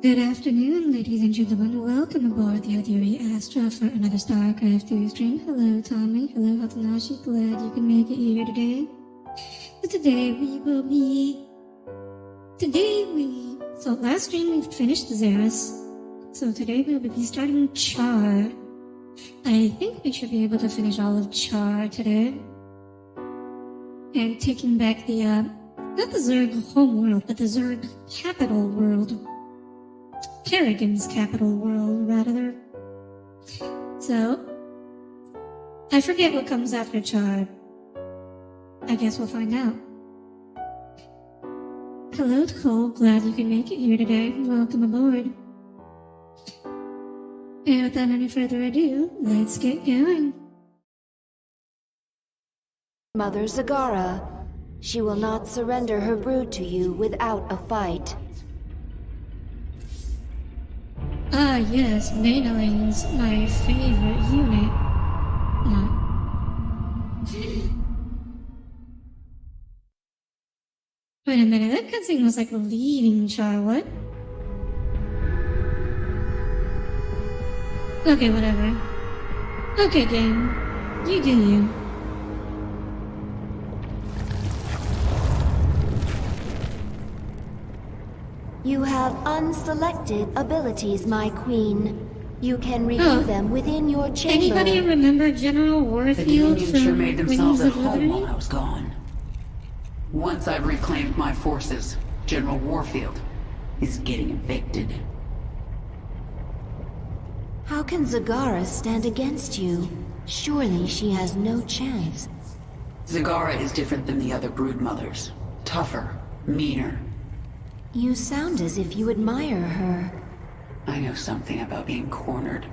Good afternoon, ladies and gentlemen. Welcome aboard the Odiri Astra for another Starcraft 2 stream. Hello, Tommy. Hello, Hatanashi. Glad you can make it here today. So last stream we finished Xeris. So today we'll be starting Char. I think we should be able to finish all of Char today. And taking back the, not the Zerg homeworld, but the Zerg capital world. Kerrigan's capital world, rather. So, I forget what comes after Char. I guess we'll find out. Hello, Cole. Glad you can make it here today. Welcome aboard. And without any further ado, let's get going. Mother Zagara. She will not surrender her brood to you without a fight. Ah, yes, Mayneline's my favorite unit. Not. Wait a minute, that cutscene was like leaving Char, what? Okay, whatever. Okay, game. You do you. You have unselected abilities, my queen. You can review them within your chamber. Anybody remember General Warfield from sure made themselves Wings at of home Liberty? while I was gone. Once I've reclaimed my forces, General Warfield is getting evicted. How can Zagara stand against you? Surely she has no chance. Zagara is different than the other brood mothers. Tougher, meaner. You sound as if you admire her. I know something about being cornered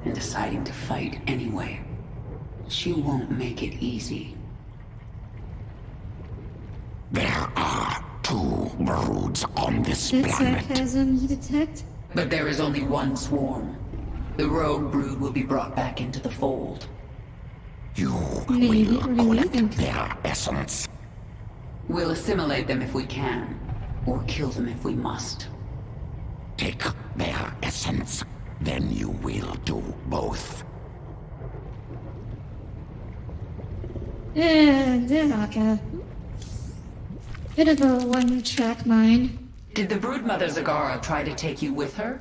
and deciding to fight anyway. She won't make it easy. There are two broods on this That planet. sarcasm you detect? But there is only one swarm. The rogue brood will be brought back into the fold. You Maybe will really collect their essence. We'll assimilate them if we can, or kill them if we must. Take their essence, then you will do both. Okay. Bit of a one-track mind. Did the broodmother Zagara try to take you with her?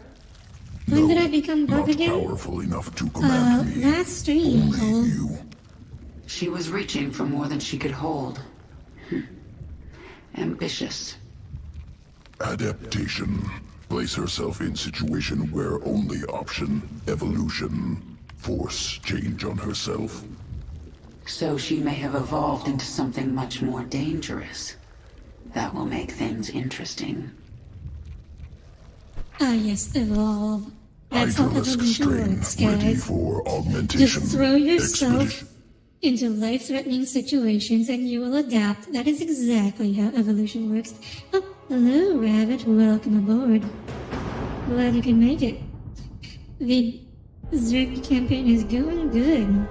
When did I become bug Not again? powerful enough to command me. Last stream, Cole. Only you. She was reaching for more than she could hold. Ambitious. Adaptation. Place herself in situation where only option, evolution. Force change on herself. So she may have evolved into something much more dangerous. That will make things interesting. Ah, yes, evolve. That's how Hydralisk evolution strain works, ready guys. for augmentation. Just throw yourself Expedition. into life-threatening situations and you will adapt. That is exactly how evolution works. Oh, hello, Rabbit. Welcome aboard. Glad you can make it. The Zerg campaign is going good.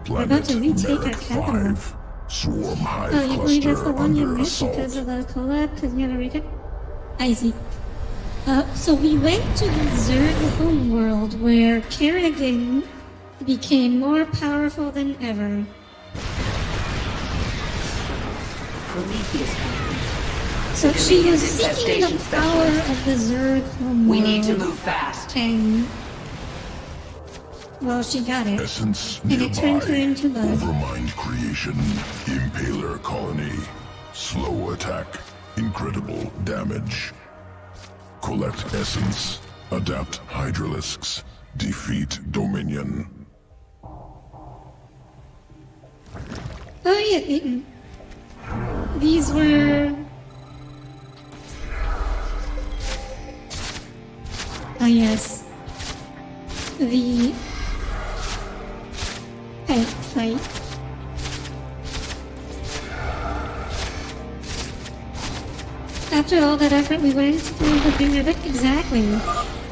We're about to retake our capital. 5. Swarm hive Oh, you believe that's the cluster one you under missed assault. because of the collab? Because you have a recap? I see. So we went to the Zerg homeworld where Kerrigan became more powerful than ever. Prometheus. So she was Civilian seeking the infestation power specialist. of the Zerg homeworld. We need to move fast. And, well, she got it. Essence And nearby. it turned her into bug. Overmind creation. Impaler colony. Slow attack. Incredible damage. Collect essence. Adapt hydralisks. Defeat Dominion. Oh yeah, these were... Oh yes. The... Fight. After all that effort we went through to bring her back. Exactly.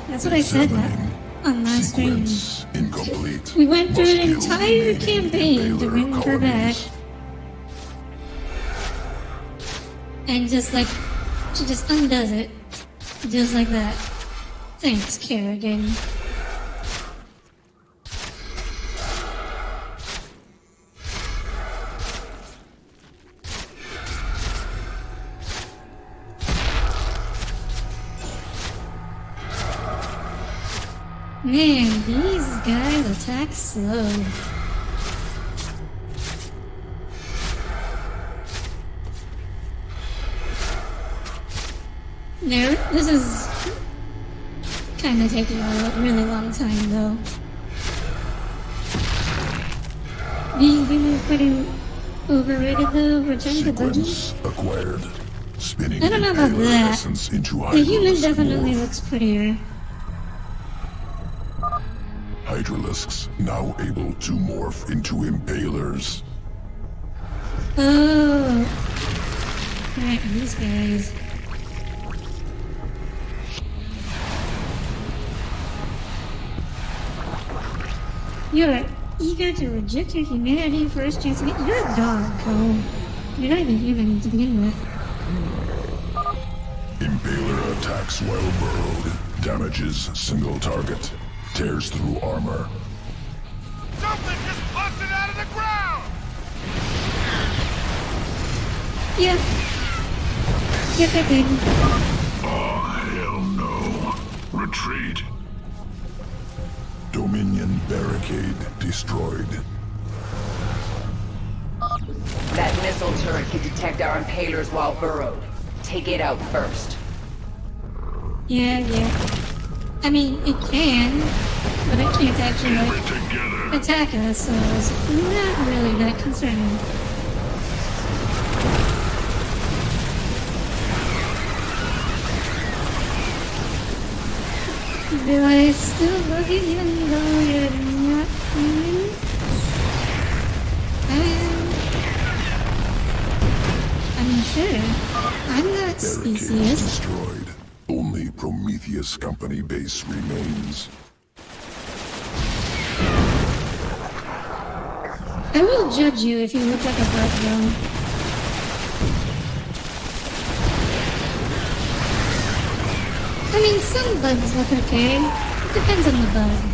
That's what I said on last stream. Sequence incomplete. We went through Must an kill entire remaining campaign to impaler bring her back. colonies. And just like, she just undoes it. Just like that. Thanks, Kerrigan. Man, these guys attack slow. This is kinda taking a really long time though. Being human is pretty overrated though. Return to dungeon? Sequence acquired. Spinning I don't know about impaler that. essence into The human Hydralisk definitely morph. looks prettier. Hydralisks now able to morph into impalers. Oh. Right, these guys. You're eager to reject your humanity first chance to get. You're a dog, Cole. You're not even human to begin with. Impaler attacks while burrowed. Damages single target. Tears through armor. Something just busted out of the ground! Yeah. Get that thing. Oh, hell no. Retreat. Dominion barricade destroyed. That missile turret can detect our impalers while burrowed. Take it out first. Yeah. I mean, it can, but it can't actually, like, attack us, so it's not really that concerning. Do I still love you even though you're not human? I mean, sure. I'm not Barricade species. destroyed. Only Prometheus Company base remains. I will judge you if you look like a bug, though. I mean, some bugs look okay. It depends on the bug.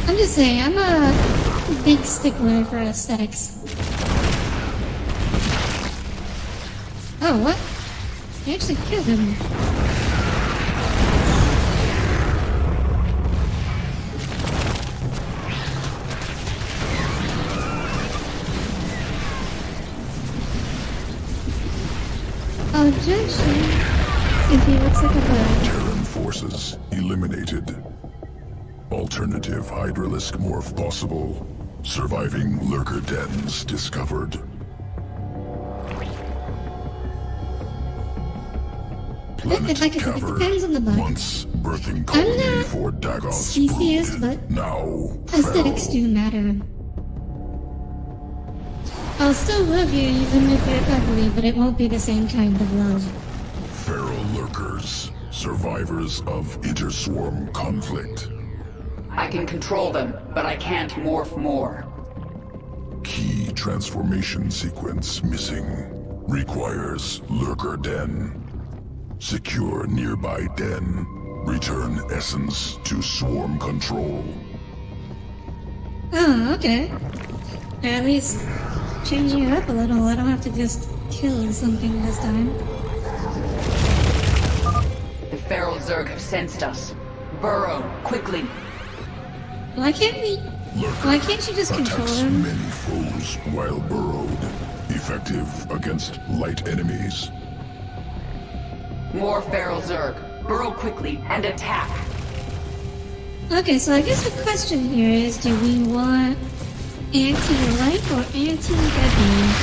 I'm just saying, I'm a big stickler for aesthetics. Oh, what? I actually killed him. I'll judge him if he looks like a bug. Terran forces eliminated. Alternative Hydralisk morph possible. Surviving lurker dens discovered. Planet like I said, it Cavern. depends on the bug. Once birthing colony not for Dagon's species, brood. but Now aesthetics feral. do matter. I'll still love you even if you're ugly, but it won't be the same kind of love. Feral lurkers. Survivors of interswarm conflict. I can control them, but I can't morph more. Key transformation sequence missing. Requires lurker den. Secure nearby den. Return essence to swarm control. Oh, okay. Or at least changing it up a little. I don't have to just kill something this time. The feral Zerg have sensed us. Burrow, quickly. Why can't we... Lurker Why can't you just control attacks them? many foes while burrowed. Effective against light enemies. More feral Zerg. Burrow quickly and attack. Okay, so I guess the question here is, do we want anti-light or anti-heavy?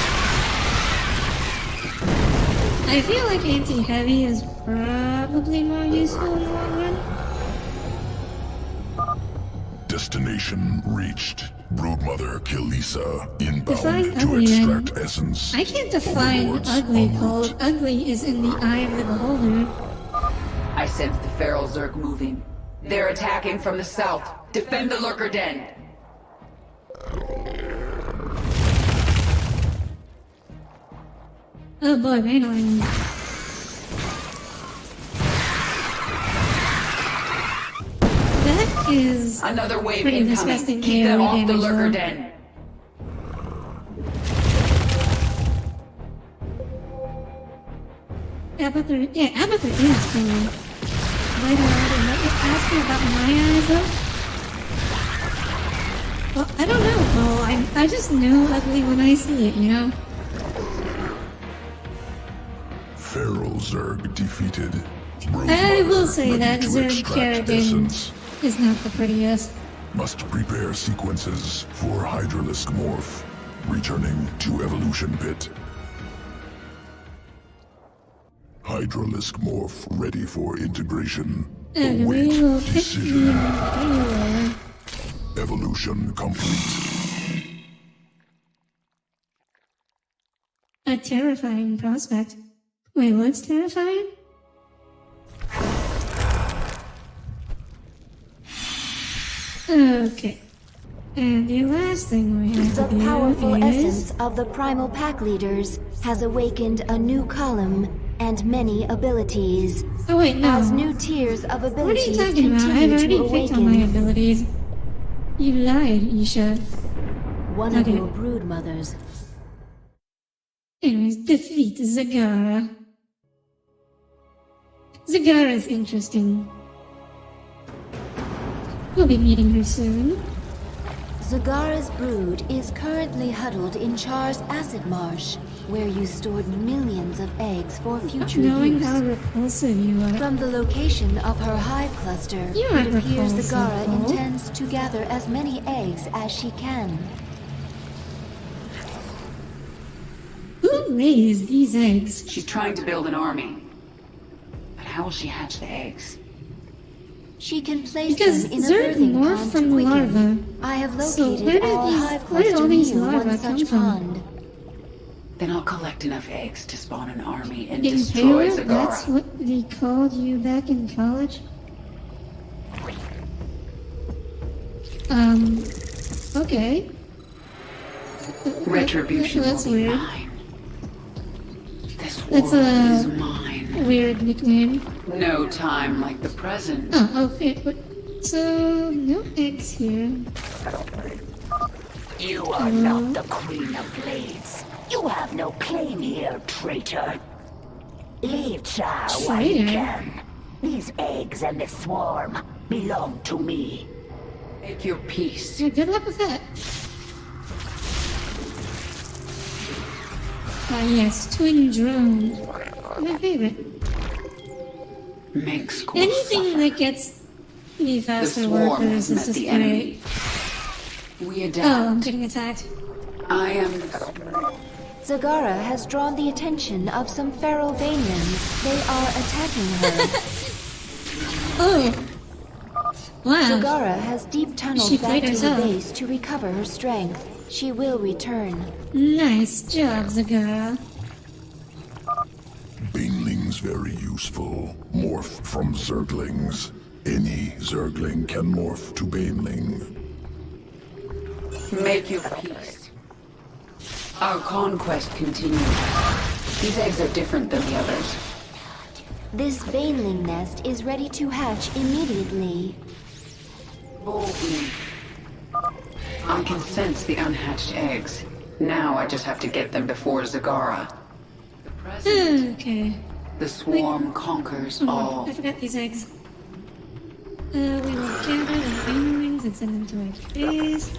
I feel like anti-heavy is probably more useful in the long run. Destination reached. Broodmother Kilisa inbound Define to ugly, then. extract essence. I can't define Overlords ugly, en Cole. route. Ugly is in the eye of the beholder. I sense the feral Zerg moving. They're attacking from the south. Defend the lurker den. Oh boy, mainline. That is Another wave pretty incoming. disgusting Keep them AoE off the damage, lurker though. den. Abathur is cool. Later on, did you ask me about my eyes though? Well, I don't know, Paul. I just know ugly when I see it, you know? Feral Zerg defeated. I will say Ready that to Zerg extract Kerrigan essence. is not the prettiest. Must prepare sequences for Hydralisk Morph. Returning to Evolution Pit. Hydralisk Morph ready for integration. And we Await will pick decision. you anywhere. Evolution complete. A terrifying prospect. Wait, what's terrifying? Okay. And the last thing we have The to do powerful is... essence of the primal pack leaders has awakened a new column and many abilities. Oh wait, no. As new tiers of What are abilities you talking about? I've continue already to picked on my awaken, abilities. You lied, Isha. one Okay. of your brood mothers. Anyways, defeat Zagara. Zagara's interesting. We'll be meeting her soon. Zagara's brood is currently huddled in Char's acid marsh, where you stored millions of eggs for future Knowing use. how repulsive you are. From the location of her hive cluster, You are it appears repulsive, Zagara Paul. intends to gather as many eggs as she can. Who lays these eggs? She's trying to build an army. But how will she hatch the eggs? She can place Because them in a Zerg birthing morph pond from to quicken. larva. I have So located where did our these- hive where did all cluster these near larvae one come such from? pond. Then I'll collect enough eggs to spawn an army and In destroy Taylor? That's Zagara. what they called you back in college? Okay. Retribution That's will be weird. mine. This That's world a- is mine. Weird nickname. No time like the present. Oh, okay. So, no eggs here. You are not the Queen of Blades. You have no claim here, traitor. Leave Char while you Traitor? can. These eggs and this swarm belong to me. Make your peace. Yeah, good luck with that. Ah, yes, twin drone. My favorite. Make school Anything suffer. that gets me The faster swarm workers has is met just the great. enemy. We Oh, I'm adapt. getting attacked. I am Zagara has drawn the attention of some feral Vanians. They are attacking her. Oh! Wow. Zagara has deep She tunneled back played to her herself. base to recover her strength. She will return. Nice job, Zagara. Banelings very useful. Morph from Zerglings. Any Zergling can morph to Baneling. make your peace. Our conquest continues. These eggs are different than the others. This Baneling nest is ready to hatch immediately. Boldly. I can sense the unhatched eggs. Now I just have to get them before Zagara. The present, Okay. the swarm conquers Oh, all. I forgot these eggs. We will gather the banelings and send them to our base.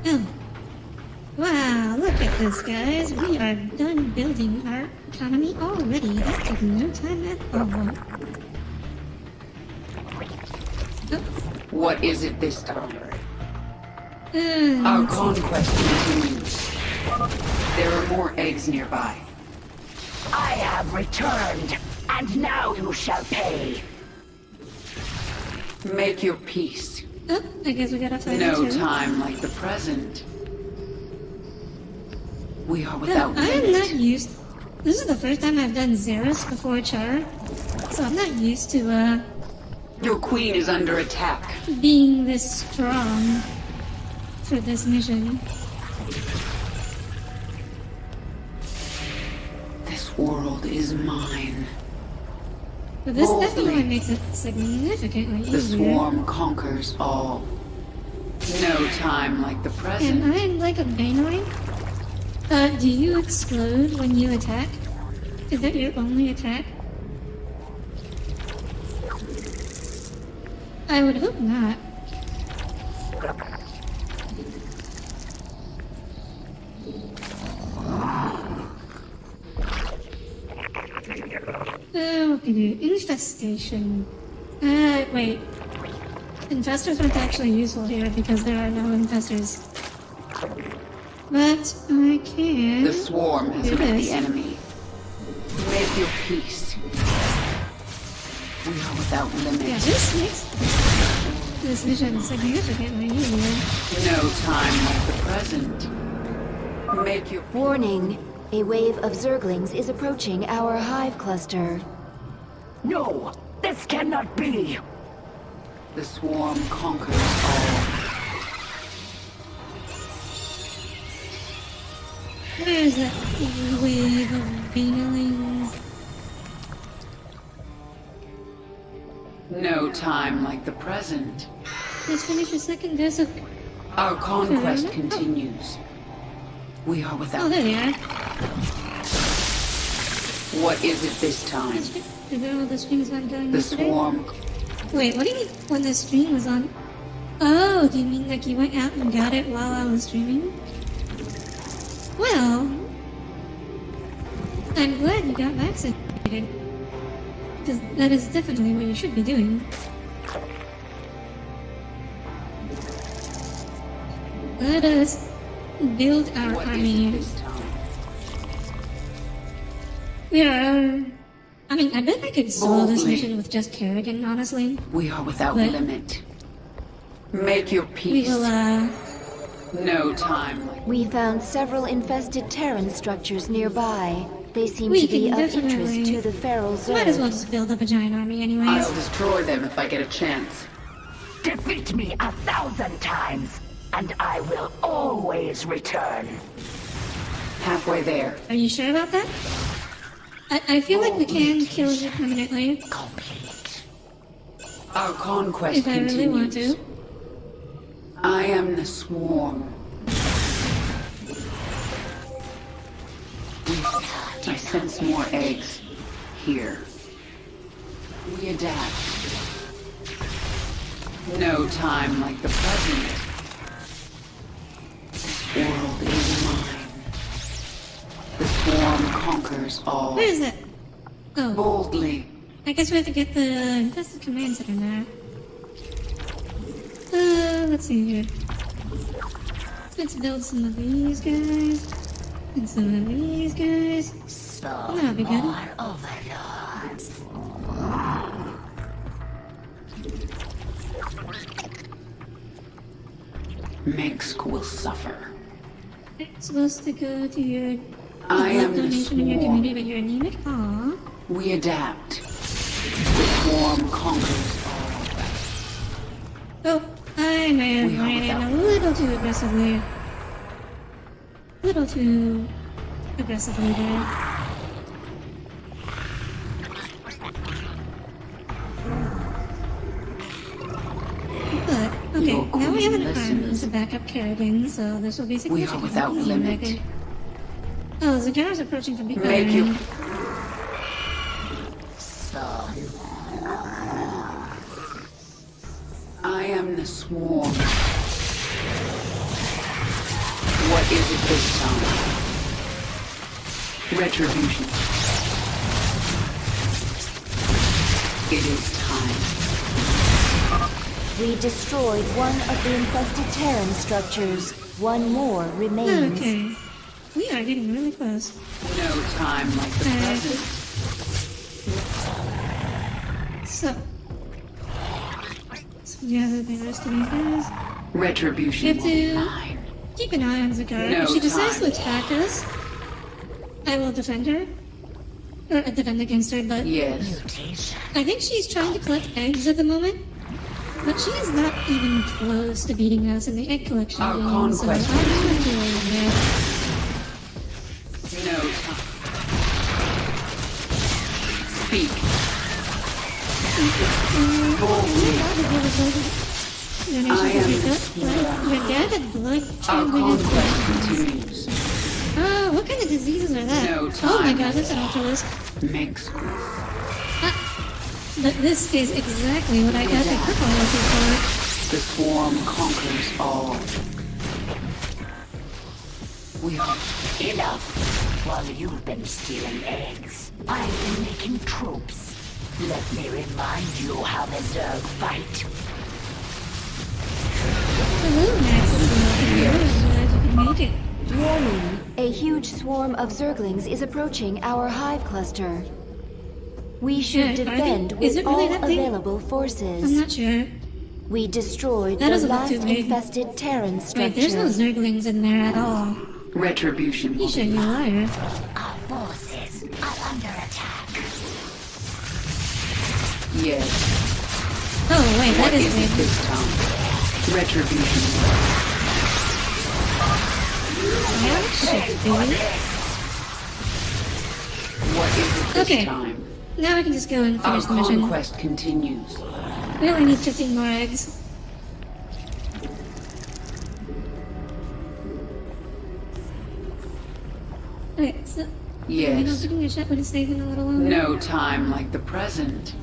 Oh. Wow, look at this, guys. We are done building our economy already. That took no time at all. What is it this time? Our Let's see. conquest continues. There are more eggs nearby. I have returned, and now you shall pay. Make your peace. Oh, I guess we gotta fight No each other. time like the present. We are No, without I am not limit. used. This is the first time I've done Xeris before Char, so I'm not used to Your queen is under attack. being this strong for this mission. world is mine. But this Boldly. definitely makes it significantly The easier. swarm conquers all. No time like the Am present. I like a Baneline? Do you explode when you attack? Is that your only attack? I would hope not. Okay, infestation. Wait. Infestors aren't actually useful here because there are no infestors. But I can... The swarm has do met this. the enemy. Make your peace. We are without limit. Yeah, this makes this mission significantly easier. No time like the present. Make your Warning. A wave of Zerglings is approaching our hive cluster. No, this cannot be. The swarm conquers all. Where is that wave of banelings? No time like the present. Let's finish the second dose of... Our conquest Okay. continues. We are Oh, without. there they are. What is it this time? Is that all the stream is on going The yesterday? swarm. Wait, what do you mean when the stream was on? Oh, do you mean like you went out and got it while I was streaming? Well, I'm glad you got vaccinated. Because that is definitely what you should be doing. Let us build our What is it army. this time? We are... I mean, I bet I could solo this Boldly. mission with just Kerrigan, honestly. We are without But- limit. Make your We peace. will, No time like We found several infested Terran structures nearby. They seem We to be can of interest definitely- to the feral might as well Zerg. just build up a giant army anyways. I'll destroy them if I get a chance. Defeat me 1,000 times, and I will always return. Halfway there. Are you sure about that? I feel like we can kill you permanently Complete. Our conquest if I continues. really want to. I am the swarm. I sense more eggs. Here. We adapt. No time like the present. This world is mine. The swarm conquers all. Where is it? Oh, Boldly. I guess we have to get that's the commands that are there. Let's see here. Let's build some of these guys. And some of these guys. So That'll be good. more overlords. Mengsk will suffer. It's supposed to go to your I blood am the donation in your swarm. community, but you're anemic. Aww. We adapt. The swarm conquers all. Oh, I may have We are ran in without- a little too aggressively. Little too aggressively there. But, okay, Your now we have an queen army listens. to back up Kerrigan, so this will be We are significant. without limit. Oh, Zagar's approaching from behind. Make you. I am the swarm. What is it this time? Retribution. It is time. We destroyed one of the infested Terran structures. One more remains. Okay. We are getting really close. No time like the present. So. Let's gather the rest of these guys. Retribution We have to- mine. Keep an eye on Zagar. No If she decides to time. attack us, I will defend her. Or defend against her, but Yes. Mutation. I think she's trying to collect eggs at the moment. But she is not even close to beating us in the egg collection Our game, conquest so I'm not doing that. No time. Speak. I am the Swarm. Your dad had blood Our transmitted. conquest continues. Oh, what kind of diseases are that? No Oh my time. god, that's an ultra Makes But this is exactly what I got the purple looking for. the swarm conquers all. We are Enough. While you've been stealing eggs, I've been making troops. Let me remind you how the Zerg fight. Hello, Max. I'm glad you can make it. Warning, a huge swarm of Zerglings is approaching our hive cluster. We should Yeah, defend is with it really all that thing? available I'm forces. not sure. We destroyed That the doesn't look last too big. infested Terran Wait, there's no structure. Zerglings in there at all. retribution. You should be a liar. Our forces are under attack. Yes. Oh, wait, What that is is it big. this time? Retribution. Yeah, shit, dude. What is it this Okay. time? Now we can just go and Our finish the mission. conquest continues. We only need 15 more eggs. Okay, so... You know, Yes. taking a shot would have stayed in a little longer. No time like the present.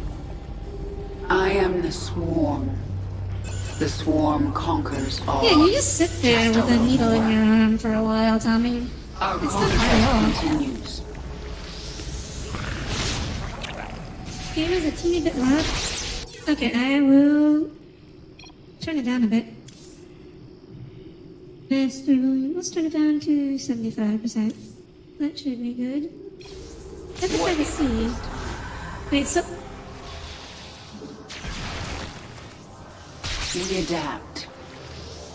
I am the swarm. The swarm conquers all. Yeah, you just sit there with a needle in your arm for a while, Tommy. Our It's not hard at all. conquest continues. Game is a teeny bit loud. Okay, I will turn it down a bit. Master volume. Let's turn it down to 75%. That should be good. Let's try to see. Wait, so We adapt.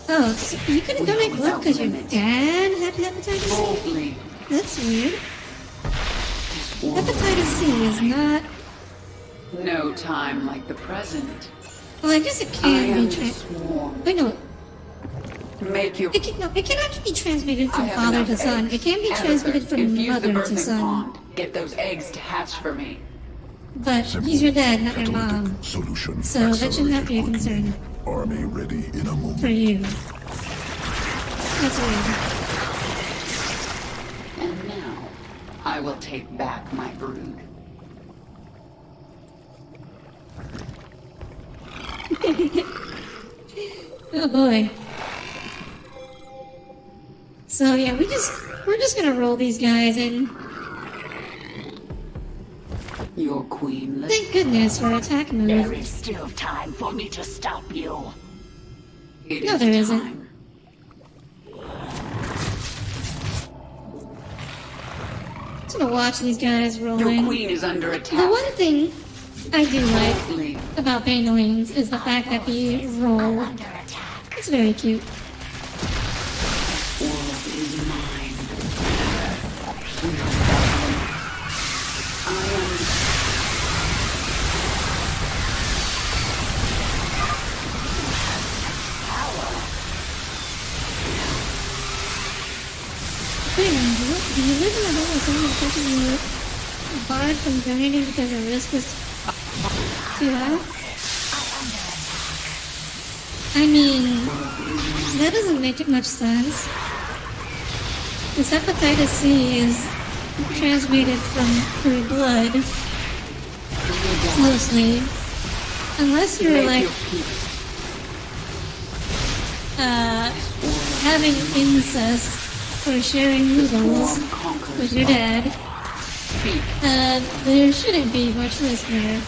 oh, so you couldn't donate blood because your dad had hepatitis C? Boldly. That's weird. Swarm. Hepatitis C is not. No time like the present. Well, I guess it I can am be. the swarm. Wait, no. Make your. It can, no, it can actually be transmitted I from have father enough to son. eggs. It can be Agatha, transmitted from infuse the mother to birthing son. pond. Get those eggs to hatch for me. But Simple, he's your dad, not your catalytic mom. Solution. So that should not be a accelerated concern quickly. Army ready in a moment. for you. That's weird. And now, I will take back my brood. Oh boy. So yeah, we're just gonna roll these guys in. Your queen. Thank goodness for attack There move. is still time for me to stop you. It No, is there isn't. time. Just gonna watch these guys roll Your in. queen is under The attack. one thing I do like Boldly. about Pangolins is the fact that the roll. Under attack. It's very cute. World is mine. We are I am. Wait a minute, do you live in a home where someone taking you barred from donating because the risk was too high? I mean, that doesn't make much sense. Because hepatitis C is transmitted through blood, mostly. Unless you're Make like your peace. having incest or sharing noodles Swarm conquers with your dad, Speak. there shouldn't be much risk there.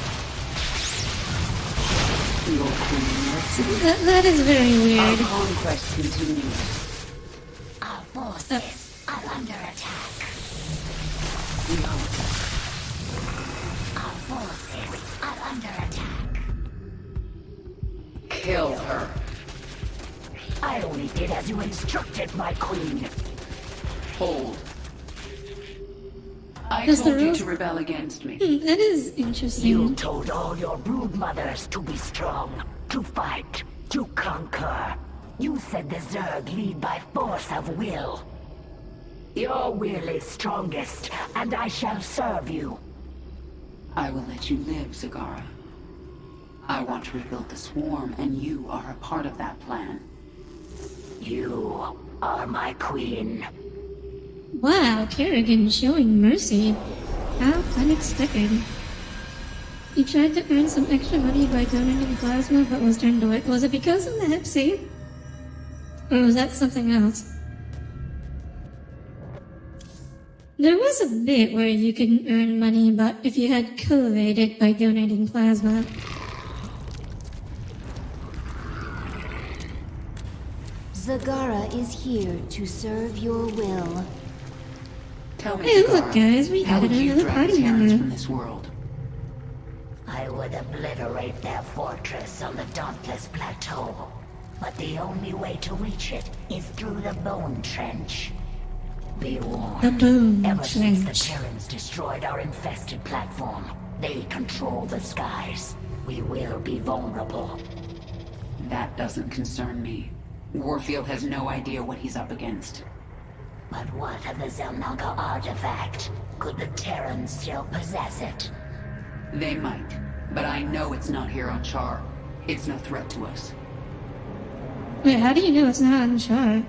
Your queen. That is very Our weird. conquest continues. Our forces are under attack. We are. Our forces are under attack. Kill her. I only did as you instructed, my queen. Hold. I Does the told you rules- to rebel against me. That is You interesting. told all your brood mothers to be strong, to fight, to conquer. You said the Zerg lead by force of will. Your will is strongest, and I shall serve you. I will let you live, Zagara. I want to rebuild the swarm, and you are a part of that plan. You are my queen. Wow, Kerrigan showing mercy. How unexpected. You tried to earn some extra money by donating plasma but was turned away. Was it because of the hep save? Or was that something else? There was a bit where you could earn money, but if you had cultivated by donating plasma. Zagara is here to serve your will. Tell me, Hey, Zagara, look, guys, we how added would you another drag party the Terrans member. from this world? I would obliterate their fortress on the Dauntless Plateau. But the only way to reach it is through the Bone Trench. Be warned. The Bone Ever since the Trench. Terrans destroyed our infested platform, they control the skies. We will be vulnerable. That doesn't concern me. Warfield has no idea what he's up against. But what of the Zelnaga artifact? Could the Terrans still possess it? They might, but I know it's not here on Char. It's no threat to us. Wait, how do you know it's not on Char?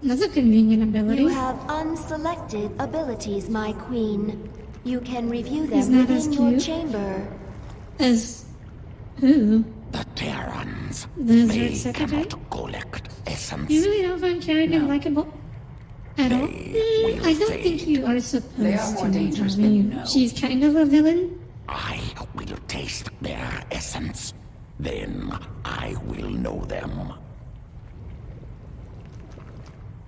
That's a convenient ability. You have unselected abilities, my queen. You can review He's them not as within your cute. chamber. As who? The Terrans, The they Zerg Secretary? cannot collect essence. You really don't find Kerrigan likable at all? They will I don't think fade. you are They are supposed more to. dangerous I than you mean, know. she's kind of a villain. I will taste their essence. Then I will know them.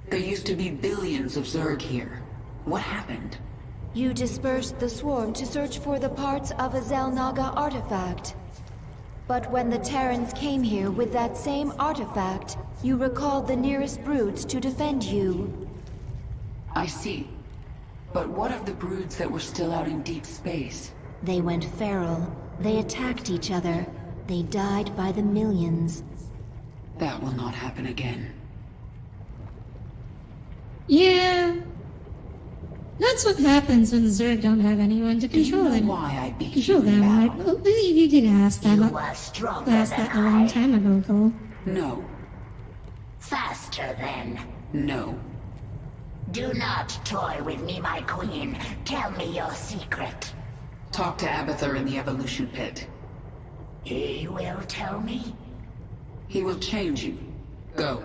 There used to be billions of Zerg here. What happened? You dispersed the swarm to search for the parts of a Zelnaga artifact. But when the Terrans came here with that same artifact, you recalled the nearest broods to defend you. I see. But what of the broods that were still out in deep space? They went feral. They attacked each other. They died by the millions. That will not happen again. Yeah. That's what happens when Zerg don't have anyone to Do you control know them. why I beat Control you in them. I battle? believe you did ask that. You But are stronger asked than that a long I. time ago, Cole. No. Faster then. No. Do not toy with me, my queen. Tell me your secret. Talk to Abathur in the evolution pit. He will tell me. He will change you. Go.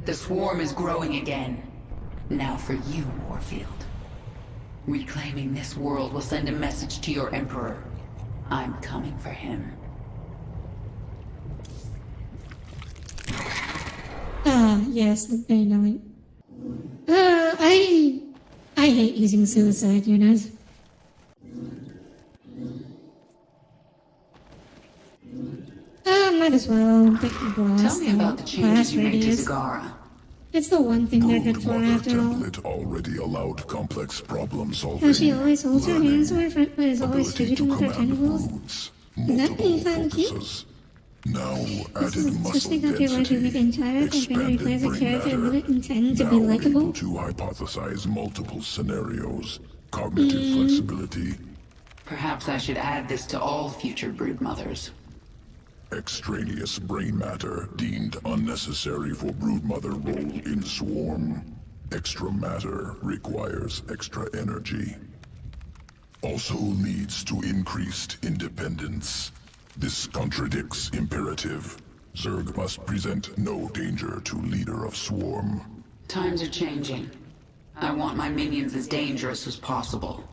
The swarm is growing again. Now for you, Warfield. Reclaiming this world will send a message to your Emperor. I'm coming for him. Ah, yes, the Bay Knight. I hate using suicide units. Might as well pick the blast. Tell me about the changes blast you made to radius. Zagara. It's the one thing they're good for Brood Mother after all. template already allowed complex problem solving. How she always holds her learning, hands to her front, but is always ability to fidgeting with her command tentacles. broods, Does that multiple mean find the key? focuses. Now This added is muscle especially not your life to make density, an entire campaign expanded replace a brain character who matter. didn't intend to Now be likable. able to hypothesize multiple scenarios, cognitive flexibility, Perhaps I should add this to all future broodmothers. extraneous brain matter deemed unnecessary for broodmother role in swarm. Extra matter requires extra energy. Also leads to increased independence. This contradicts imperative. Zerg must present no danger to leader of swarm. Times are changing. I want my minions as dangerous as possible.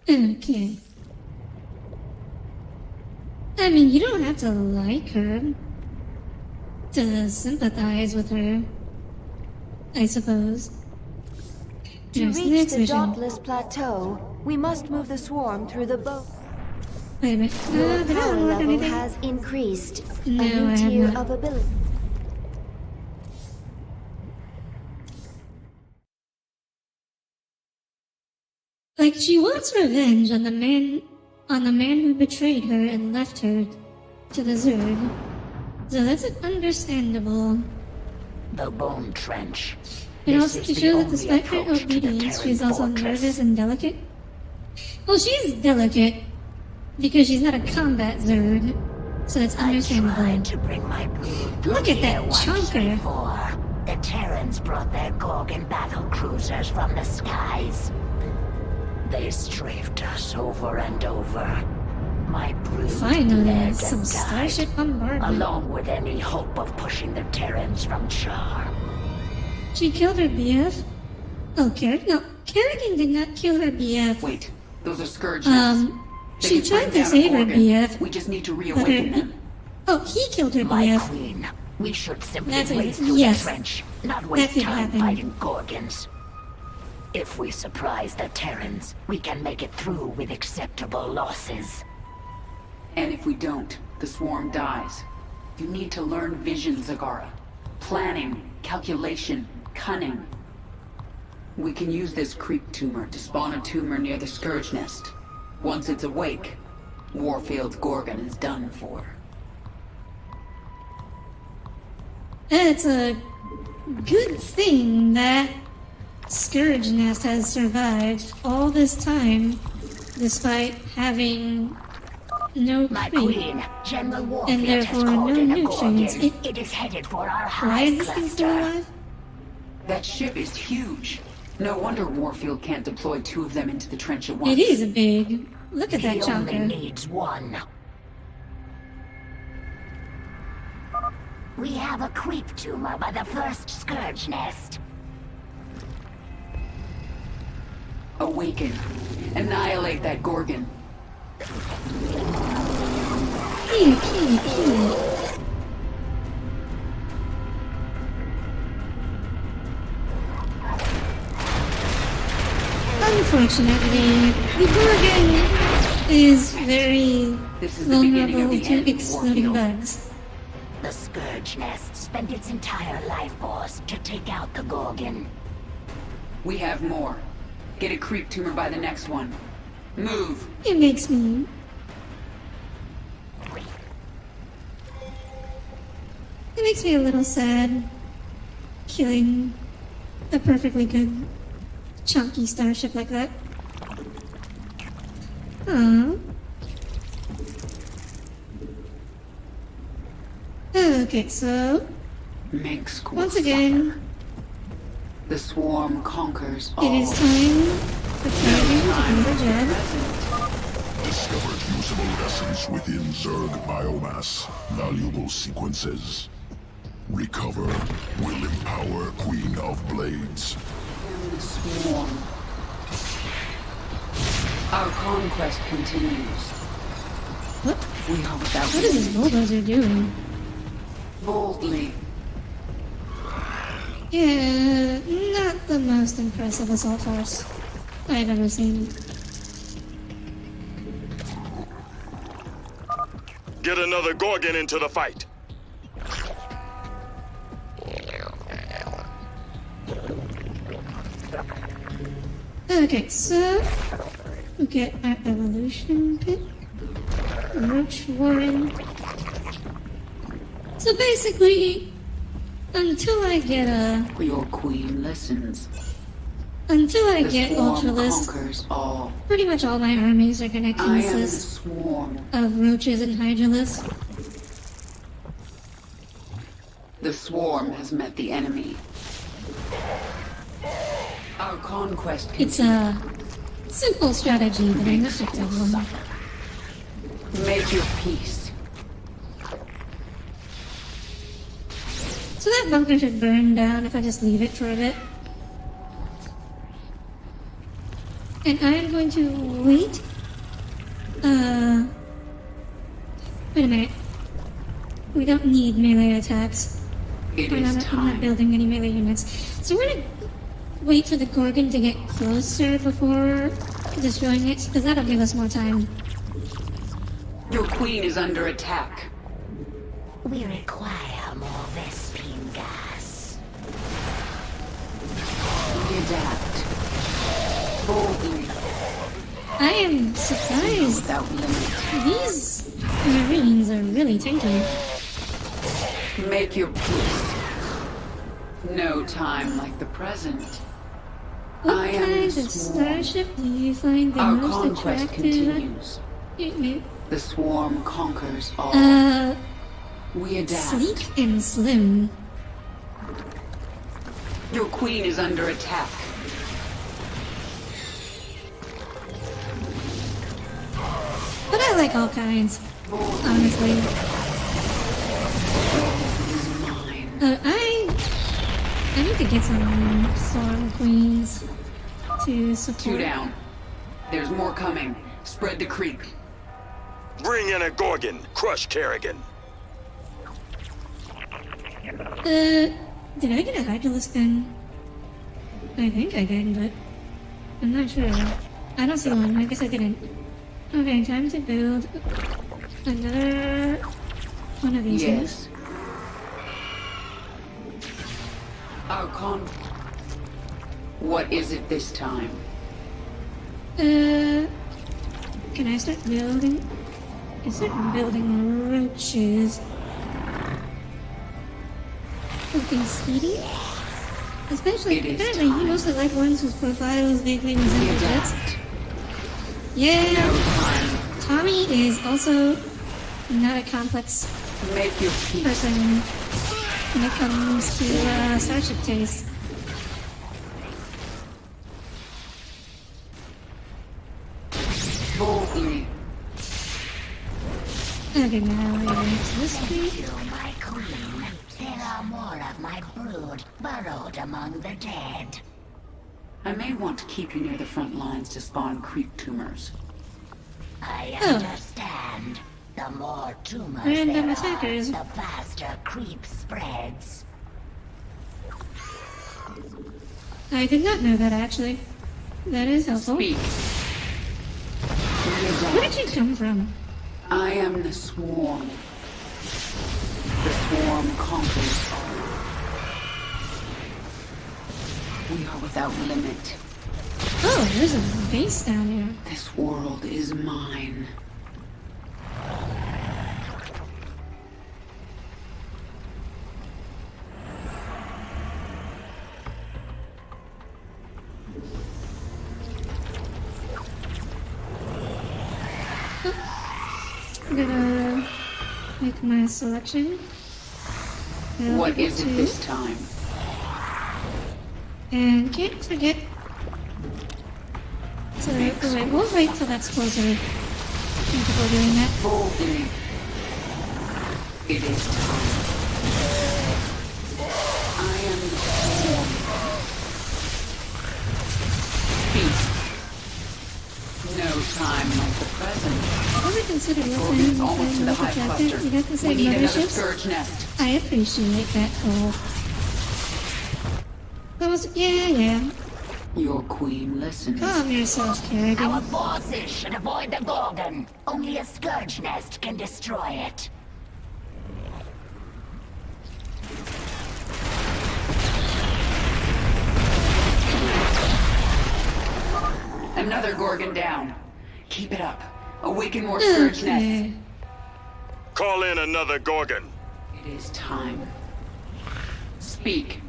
Okay. I mean, you don't have to like her to sympathize with her, I suppose. To Yes, reach next the mission. Dauntless Plateau, we must move the swarm through the boat. Wait a minute. Your Did I power unlock level anything? has increased. No, a I new have tier not. of ability. Like, she wants revenge on the man who betrayed her and left her to the Zerg. So that's understandable. The Bone Trench. And This also is to the show that only despite her approach to the obedience, she's Terran also fortress. nervous and delicate. Well, she's delicate because she's not a combat Zerg, so it's I understandable. tried to bring my brood Look through at that here once chunker. before. The Terrans brought their Gorgon battle cruisers from the skies. They strafed us over and over. My brood Finally, bled some and died, starship bombardment. along with any hope of pushing the Terrans from Char. She killed her BF. Oh, no, Kerrigan did not kill her BF. Wait, those are Scourge nests. They She can tried bring to down a save her Gorgon. BF. We just need to But reawaken her, them. oh, he killed her My BF. queen, we should simply That's what- race through yes. the trench, not That waste could time happen. fighting Gorgons. If we surprise the Terrans, we can make it through with acceptable losses. And if we don't, the swarm dies. You need to learn vision, Zagara. Planning, calculation, cunning. We can use this creep tumor to spawn a tumor near the Scourge nest. Once it's awake, Warfield's Gorgon is done for. It's a good thing that Scourge Nest has survived all this time, despite having no My creep. queen, General Warfield has therefore called no in a nutrients. Gorgon. It is headed for our Why high is this thing still cluster. alive? That ship is huge. No wonder Warfield can't deploy 2 of them into the trench at once. It is a big. Look at that He only chunker. needs one. We have a creep tumor by the first Scourge nest. Awaken. Annihilate that Gorgon. Unfortunately, the Gorgon is very This is the beginning of vulnerable the to end, exploding Warfield. bugs. The Scourge nest spent its entire life force to take out the Gorgon. We have more. Get a creep tumor by the next one. Move. It makes me. It makes me a little sad killing a perfectly good chunky starship like that. Aww. Okay, so Minx will once suffer. again, The swarm conquers all. it is time for Kerrigan to do her job. Discovered usable essence within Zerg biomass. Valuable sequences. Recover will empower Queen of Blades. The swarm. Our conquest continues. What? We are without What is this bulldozer doing? boldly. Yeah, not the most impressive assault force I've ever seen. Get another Gorgon into the fight. Okay, so we get our evolution pit, Roach Warren. So basically, until I get Your queen listens. until I The get swarm Ultralist, conquers all. pretty much all my armies are gonna I am the consist swarm. of roaches and hydralisks. The swarm has met the enemy. Our conquest It's continues. a simple strategy, but an effective one. Make your peace. So that bunker should burn down if I just leave it for a bit. And I'm going to wait. Wait a minute. We don't need melee attacks. It I'm is not time. building any melee units. So we're gonna wait for the Gorgon to get closer before destroying it, because that'll give us more time. Your queen is under attack. We require more Vespine gas. We adapt. Boldly. I am surprised. Without limit. These Marines are really tanky. Make your peace. No time like the present. What I am kind the of swarm. starship do you find the Our most conquest attractive? continues. The swarm conquers all. We adapt. Sleek and slim. Your queen is under attack. But I like all kinds, honestly. I need to get some Swarm Queens to support. 2 down. There's more coming. Spread the creep. Bring in a Gorgon. Crush Kerrigan. Did I get a Hydralisk gun? I think I did, but I'm not sure. I don't see one. I guess I didn't. Okay, time to build another one of these things. Yes. Our What is it this time? Can I start building? I start building roaches. Something speedy? Especially, It is apparently, you time. mostly like ones whose profiles vaguely resemble jets. Adapt. Yeah, No time. Tommy is also not a complex Make your peace. person when it comes to starship taste. Boldly. Okay, now we're going to this Thank way. you, my queen. There are more of my brood burrowed among the dead. I may want to keep you near the front lines to spawn creep tumors. I Oh. understand. The more tumors Random there attackers. are, the faster creep spreads. I did not know that actually. That is helpful. Speak. Where did you come from? I am the swarm. The swarm conquers all. We are without limit. Oh, there's a base down here. This world is mine. I'm gonna make my selection. What is it this time? And can't forget to wait. We'll wait till that's closer before doing that. Boldly. It is time. I am the swarm. Feast. No time like the present. Have you considered Gorgon's listening almost to to the the hive chapter? cluster. You got to We save need another motherships? scourge nest. I appreciate that goal. That was, yeah. Your queen listens. Calm yourself, Kerrigan. Our forces should avoid the Gorgon. Only a scourge nest can destroy it. Another Gorgon down. Keep it up. Awaken more scourge nests. Okay. Call in another Gorgon. It is time. Speak.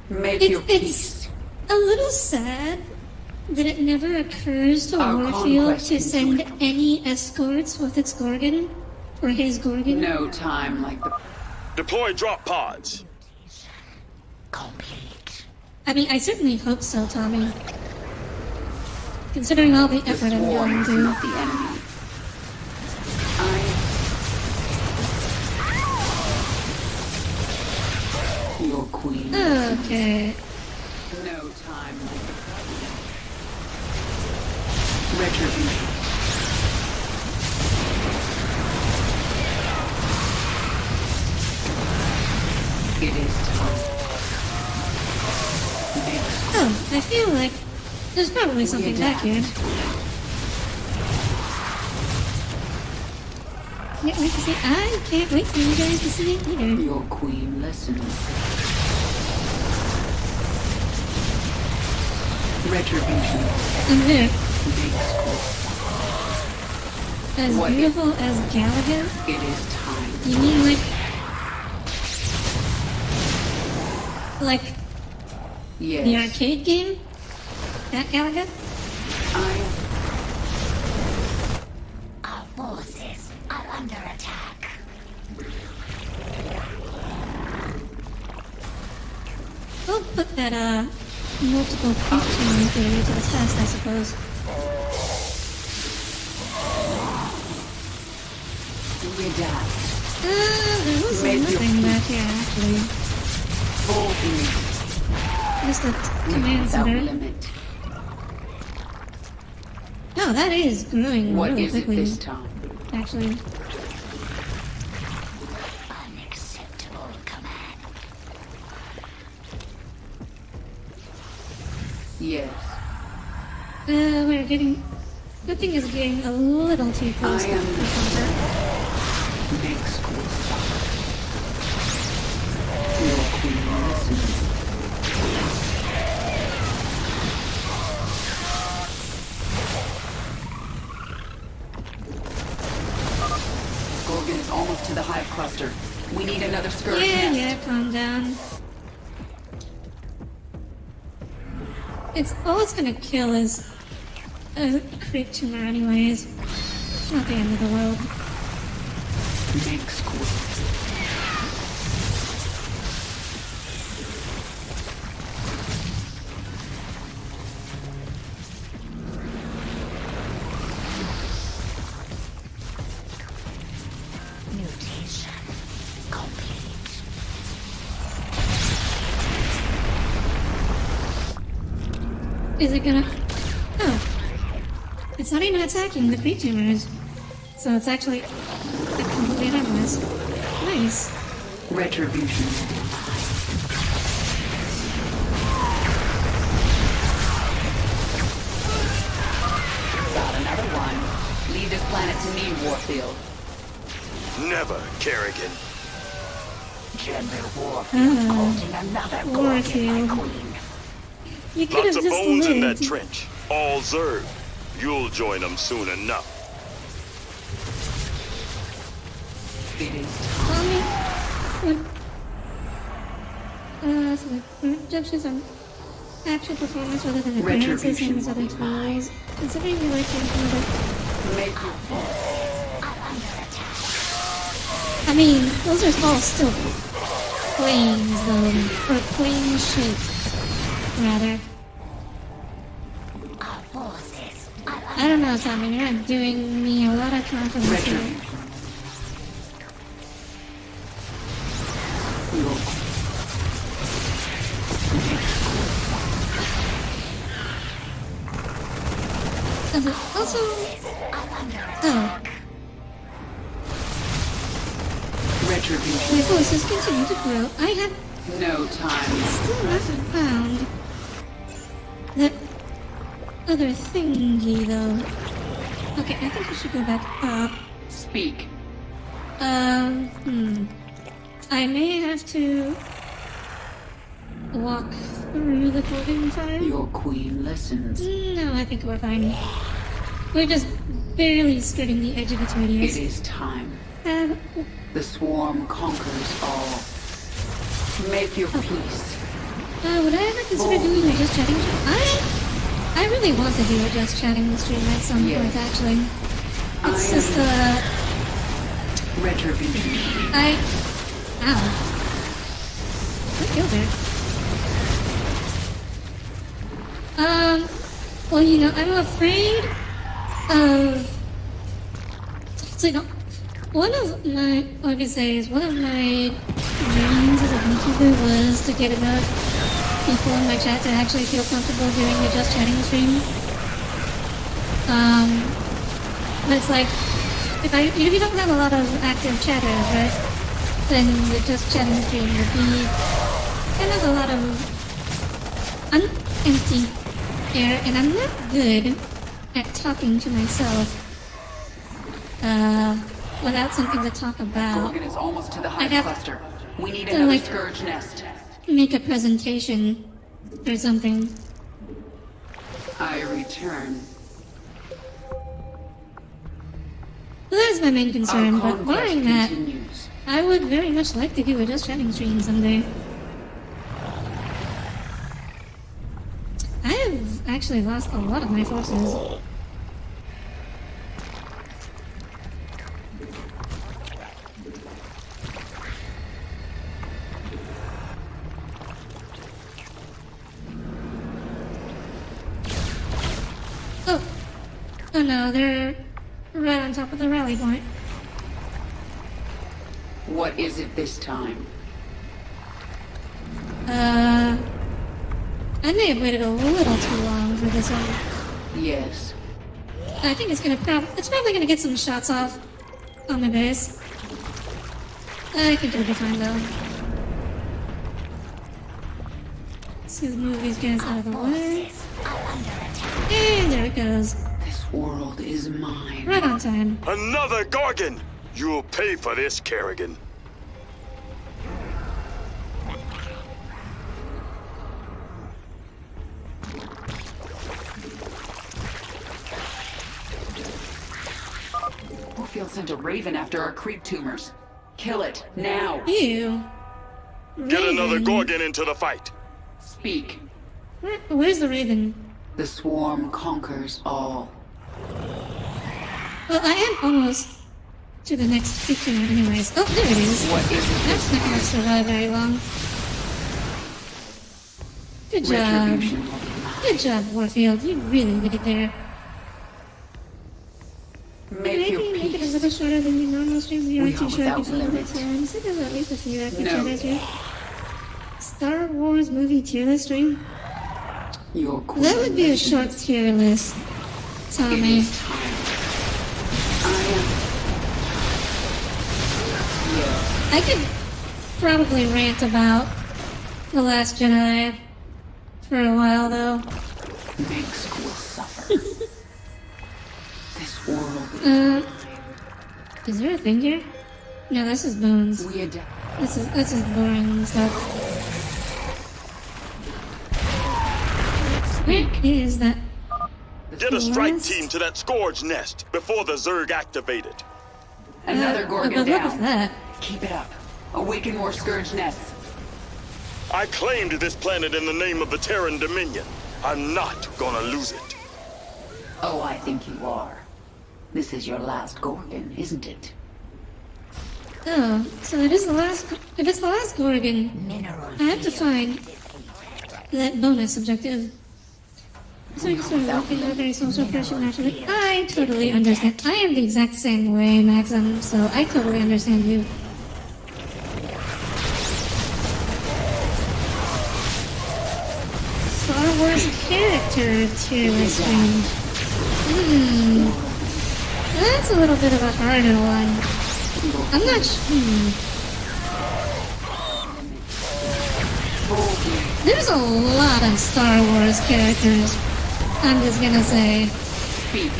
Make your It's peace. a little sad that it never occurs to Our Warfield conquest to send continues. any escorts with its Gorgon, or his Gorgon. No time like the... Deploy drop pods. Complete. I mean, I certainly hope so, Tommy. Considering all the The effort I'm swarm going is to. not the enemy. Your queen. Okay. No time like the present. Retribution. It is time. Next. Oh, I feel like there's probably something back here. Can't wait to see. I can't wait for you guys to see it either. Your queen listens. Retribution. I'm there. Next. As What? beautiful as Gallagher? It is time. You mean like Like Yes. the arcade game? That Galaga? Our forces are under attack. We'll put that, multiple creature theory to the test, I suppose. Redact. There was Make your nothing back here, actually. Boldly. Just a command Without center. limit. No, that is growing What really is it quickly, this time? actually. Unacceptable command. Yes. We're getting... Good thing is getting a little too close I to am the counter. Big school. Your queen listens. Gorgon is almost to the hive cluster. We need another scourge Yeah, nest. yeah, calm down. It's all it's gonna kill is a creep tumor anyways. It's not the end of the world. Big school. Mutation complete. Is it gonna... Oh. It's not even attacking the creep tumors. So it's actually completely harmless. Nice. Retribution. Got another one. Leave this planet to me, Warfield. Never, Kerrigan. General Warfield holding another Gorgon, my Warfield. queen. You could have Lots of just bones in that lived. trench. All Zerg. You'll join them soon enough. It is Tell me what... so the judges on actual performance rather than appearances and his other tools. Considering you like another... make your I mean, those are all still planes, though. Or plane shaped, rather. Our forces are I don't know, Tommy, you're not doing me a lot of confidence here. retribution. Your Also... Oh, retribution. my voices continue to grow. I have No time. still not found that other thingy, though. Okay, I think we should go back up. Speak. I may have to walk through the golden time. Your queen listens. No, I think we're fine. We're just barely skirting the edge of its It radius. is time. Um, The swarm conquers all. Make your peace. would I ever consider doing a just chatting stream? I really want to do a just chatting stream at some Yes. point, actually. It's I just, Retribution. Ow. I killed her. Well, you know, I'm afraid of... So, you know, one of my dreams as a VTuber was to get enough people in my chat to actually feel comfortable doing a just chatting stream. But it's like, if you don't have a lot of active chatters, right, then the just chatting stream would be kind of a lot of empty air, and I'm not good at talking to myself without something to talk about. Gorgon is almost to the I hive have cluster. We need to, another like- scourge nest. Make a presentation or something. I return. Well, that's my main Our concern, but conquest barring that, continues. I would very much like to do a just chatting stream someday. actually lost a lot of my forces. Oh! Oh no, they're right on top of the rally point. What is it this time? I may have waited a little too long for this one. Yes. I think it's probably gonna get some shots off on the base. I think it'll be fine though. Let's just move these guys out of the way. And there it goes. This world is mine. Right on time. Another Gorgon! You'll pay for this, Kerrigan. Warfield sent a raven after our creep tumors. Kill it, now! Ew. Get another Raven. Gorgon into the fight. Speak. Where's the Raven? The swarm conquers all. Well, I am almost to the next feature anyways. Oh, there it is. What is it? That's not gonna survive very long. Good job. Retribution will be mine. Good job, Warfield. You really did it there. Make your Maybe make it a peace. little shorter than your normal streams. You We aren't too are short without before the limits. time. So there's at least a few extra No. shadows here. Star Wars movie tier list stream? Your queen. That would be a short tier list, It Tommy. is time. I am. Yes. I could probably rant about The Last Jedi for a while, though. Minsk will suffer. This world Is there a thing here? No, this is bones. we adapt. This is boring stuff. Where is that? Get a strike Last- team to that Scourge nest before the Zerg activated. Another Gorgon but look at down. that. Keep it up. Awaken more scourge nests. I claimed this planet in the name of the Terran Dominion. I'm not gonna lose it. Oh, I think you are. This is your last Gorgon, isn't it? Oh, so it is the last. If it's the last Gorgon, Mineral I have to find that bonus objective. So you sort of working with a very social person naturally. I totally understand. I am the exact same way, Maxim, so I totally understand you. Star Wars character tier listing. That's a little bit of a harder one. I'm not sure. There's a lot of Star Wars characters. I'm just gonna say. Speak.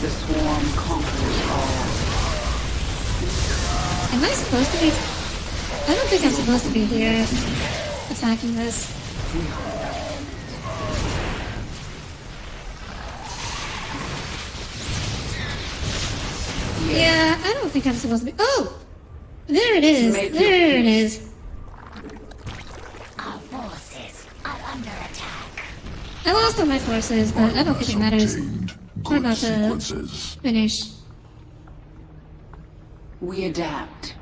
The swarm conquers all. Am I supposed to be? I don't think I'm supposed to be here attacking this. Yeah, I don't think I'm supposed to be. Oh! There it is. Make your There it peace. is. Our forces are under attack. I lost all my forces, but I don't think it matters. Obtained We're good about to sequences. finish. We adapt.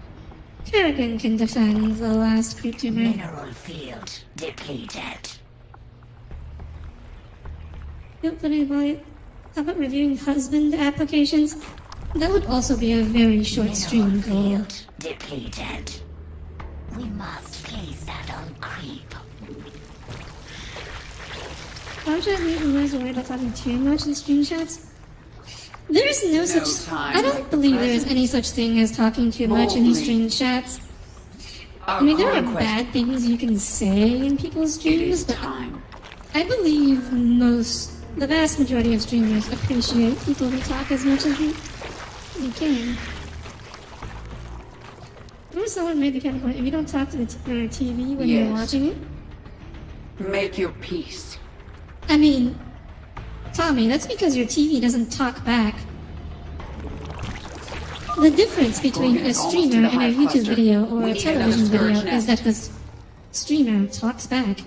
Kerrigan can defend the last creep tumor. Mineral field depleted. Yep, but anyway, how about reviewing husband applications? That would also be a very short stream Mineral goal. field depleted. We must place that on creep. Why should I make you guys worried about talking too much in screenshots? There is no such. time I don't like the believe there is present. any such thing as talking too much in Boldly. screenshots. Our I mean, there are conquest. bad things you can say in people's It streams, is but time. I believe the vast majority of streamers appreciate people who talk as much as you can. Remember someone made the kind of point, if you don't talk to the TV when you're Yes. watching it? Make your peace. I mean, Tommy, that's because your TV doesn't talk back. The difference between Gorgon a is almost to streamer the and a hive YouTube cluster. video or We a need television another video scourge is that nest. the streamer talks back.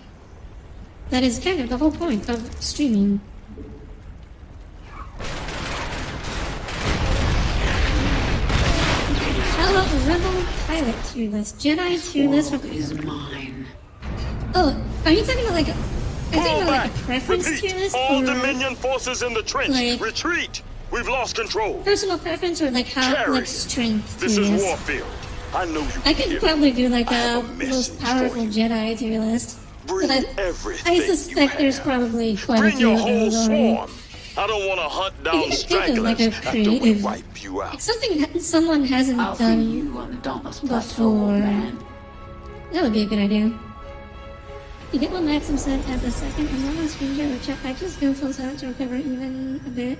That is kind of the whole point of streaming. How about Rebel Pilot tier list? Jedi tier list World from... is mine. Oh, are you talking about like a... Are you talking Fall about like back! a preference Repeat! tier list? All Or Dominion forces in the trench! like- Retreat! We've lost control! personal preference or like how... Carry. like strength This tier is list? Warfield. I know you I can could hear me. probably do like I a have a most message powerful for you. Jedi tier list. Bring But everything I you suspect there's have. probably quite a Bring few your of whole those already. swarm! I don't want to hunt You down can think of like stragglers a after we creative... wipe you out. Something that someone hasn't I'll see done you on the Dauntless Plateau, before. man. That would be a good idea. You get what Maxim said at the second and one on screenshot or chat. I just go full out to recover even a bit.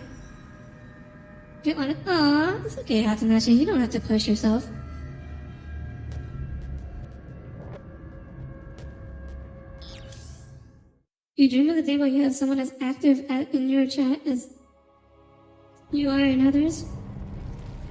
Get one. Aww, it's okay, Hatanashi. You don't have to push yourself. You dream of the day where you have someone as active in your chat as you are in others?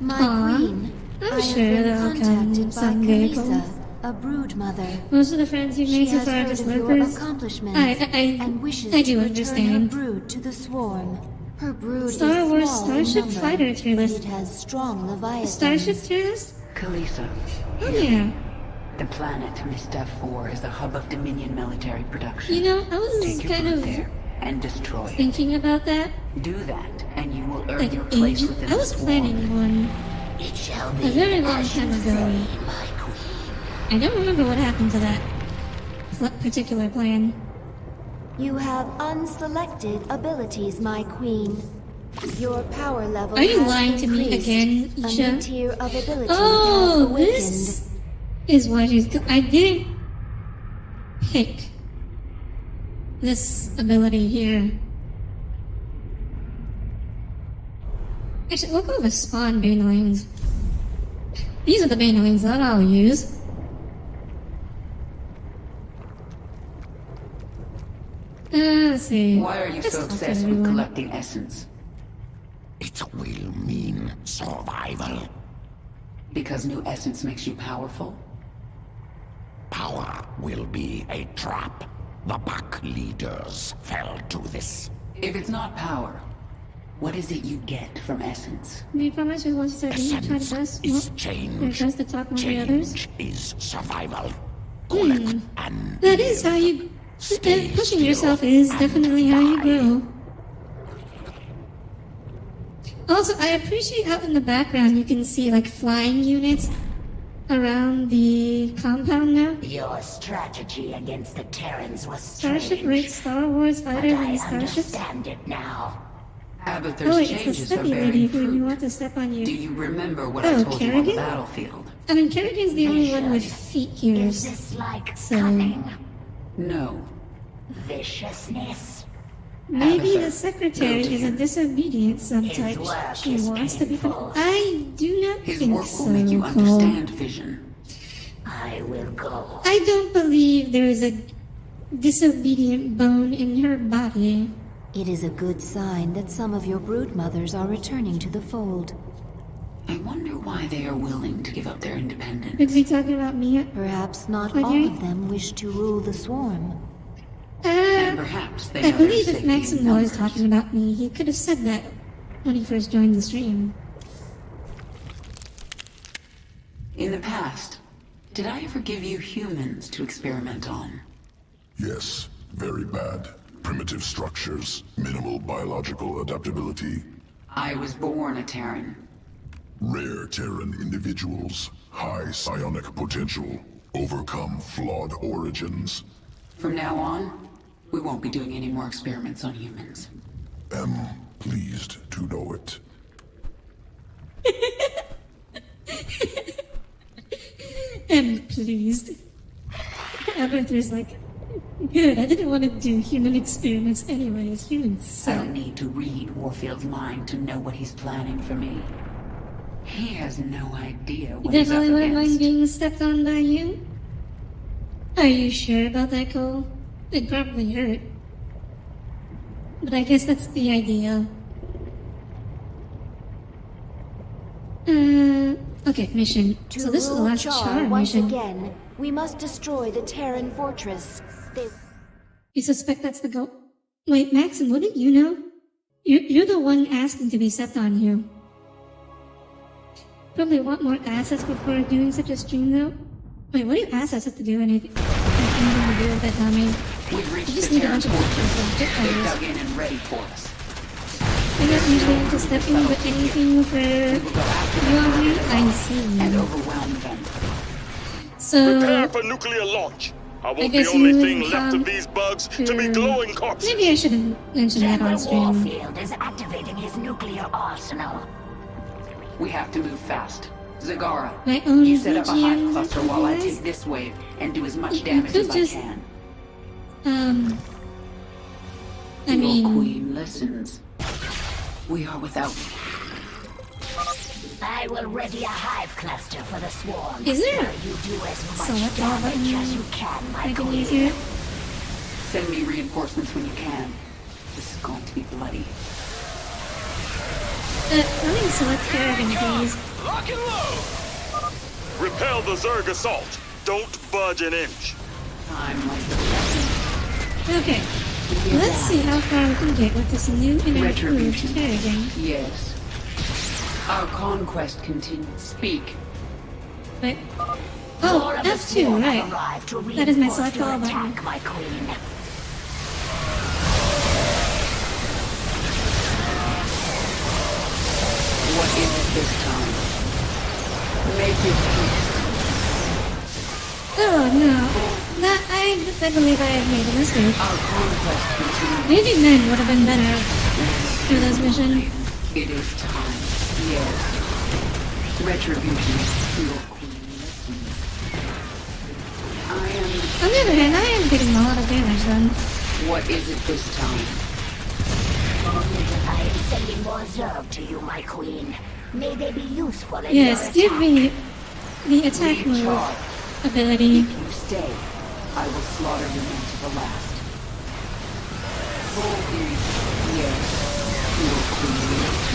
My Aw, queen, I'm I sure have that'll been come contacted by someday, Kalisa, Cole. a brood mother. Most of the friends you've She made so has far are heard just of your lurkers. accomplishments and wishes I to do return understand. her brood to the swarm. Her brood Star is Wars small in Starship number. Fighter tier list. It has strong leviathans. Starship tier list? Kalisa, Oh yeah. the planet Mistaf 4 is the hub of Dominion military production. You know, I was Take your kind brood of there and destroy it. thinking about that. Do that, and you will earn Like your place ages. within I was the swarm. planning one It shall a be very long as you time say, ago. my queen. I don't remember what happened to that particular plan. You have unselected abilities, my queen. Your power level Are you has lying to me increased. again, A Isha? new tier of ability Oh, has awakened. this is why she's. I didn't pick this ability here. Actually, we'll go with spawn Banelings. These are the Banelings that I'll use. Let's see. Why are you Let's so talk to obsessed with everyone. collecting essence? It will mean survival. Because new essence makes you powerful? Power will be a trap. The pack leaders fell to this. If it's not power, what is it you get from essence? Do you promise we won't start being try to Essence best? is Your change. best to talk with the others? Change is survival. Collect and That is live. how you. Stay Pushing still yourself is and definitely how you die. grow. Also, I appreciate how in the background you can see like flying units around the compound now. Your strategy against the Terrans was Starship strange, rates Star Wars but fighter I than starships. understand it now. Abathur's Oh wait, it's the changes are steppy bearing lady who you fruit. want to step on Do you. you remember what Oh, I told you on the Kerrigan? battlefield? I mean, Kerrigan's the only one with feet Is gears. this like So- cunning, No. viciousness? Maybe Abathur, the secretary is a disobedient His subtype. work She is wants to be. painful. I do not His think work so, will make you Cole. understand vision. I will go. I don't believe there is a disobedient bone in her body. It is a good sign that some of your brood mothers are returning to the fold. I wonder why they are willing to give up their independence. Could be talking about me. Perhaps not Would all you? of them wish to rule the swarm. And perhaps they I know their believe if safety Maxim in was numbers. talking about me, he could have said that when he first joined the stream. In the past, did I ever give you humans to experiment on? Yes, very bad. Primitive structures, minimal biological adaptability, I was born a Terran. rare Terran individuals, high psionic potential, overcome flawed origins. From now on, we won't be doing any more experiments on humans. Am pleased to know it. I'm pleased. Abathur's like, good, I didn't want to do human experiments anyways. Humans I suck. don't need to read Warfield's mind to know what he's planning for me. He has no idea You what he's up definitely wouldn't mind against. being stepped on by you? Are you sure about that, Cole? It'd probably hurt. But I guess that's the idea. Okay, mission. To So this is the rule last Char Char once mission. again, we must destroy the Terran fortress. They You suspect that's the goal? Wait, Maxim, wouldn't you know? You're the one asking to be set on here. Probably want more assets before doing such a stream, though. Wait, what do your assets have to do anything to do with it? I mean, We've reached you just the need a Terran bunch of fortress. pictures of jet They've fighters. dug in and ready for us. I'm not usually to step in with anything for We will go after you them on here. I and see. overwhelm them. So, Prepare for nuclear launch. I want the guess only you thing left come of these bugs to be to- glowing corpses. maybe I shouldn't mention that General on stream. Warfield is activating his nuclear arsenal. We have to move fast. Zagara, My own you set up a hive BGM cluster while I guys? take this wave and do as much You damage could as just- I can. I Your mean, queen listens. We are without. I will ready a hive cluster for the swarm. Is there Now you do as much select all damage button as you can, my I can queen. use here? Send me reinforcements when you can. This is going to be bloody. Let me select Kerrigan, please. Lock and load! Repel the Zerg assault. Don't budge an inch. I'm like the blessing. Okay, let's see how far we can get with this new and improved Retribution. Kerrigan. Yes. Our conquest continues. Speak. But, More oh, of the F2, swarm right. have arrived to That is my reinforce select your all button. attack, my queen. What is it this time? Make it peace. Oh no, I believe I have made a mistake. Our conquest continues. Maybe men would have been better for this mission. It is time. Yes. Retribution. Your queen listens. On the other hand, I am getting a lot of damage done. What is it this time? I am sending more Zerg to you, my queen. May they be useful in Yes, your give attack. me the attack move ability. If you stay, I will slaughter your men to the last. Full ease. Yes. Your queen listens.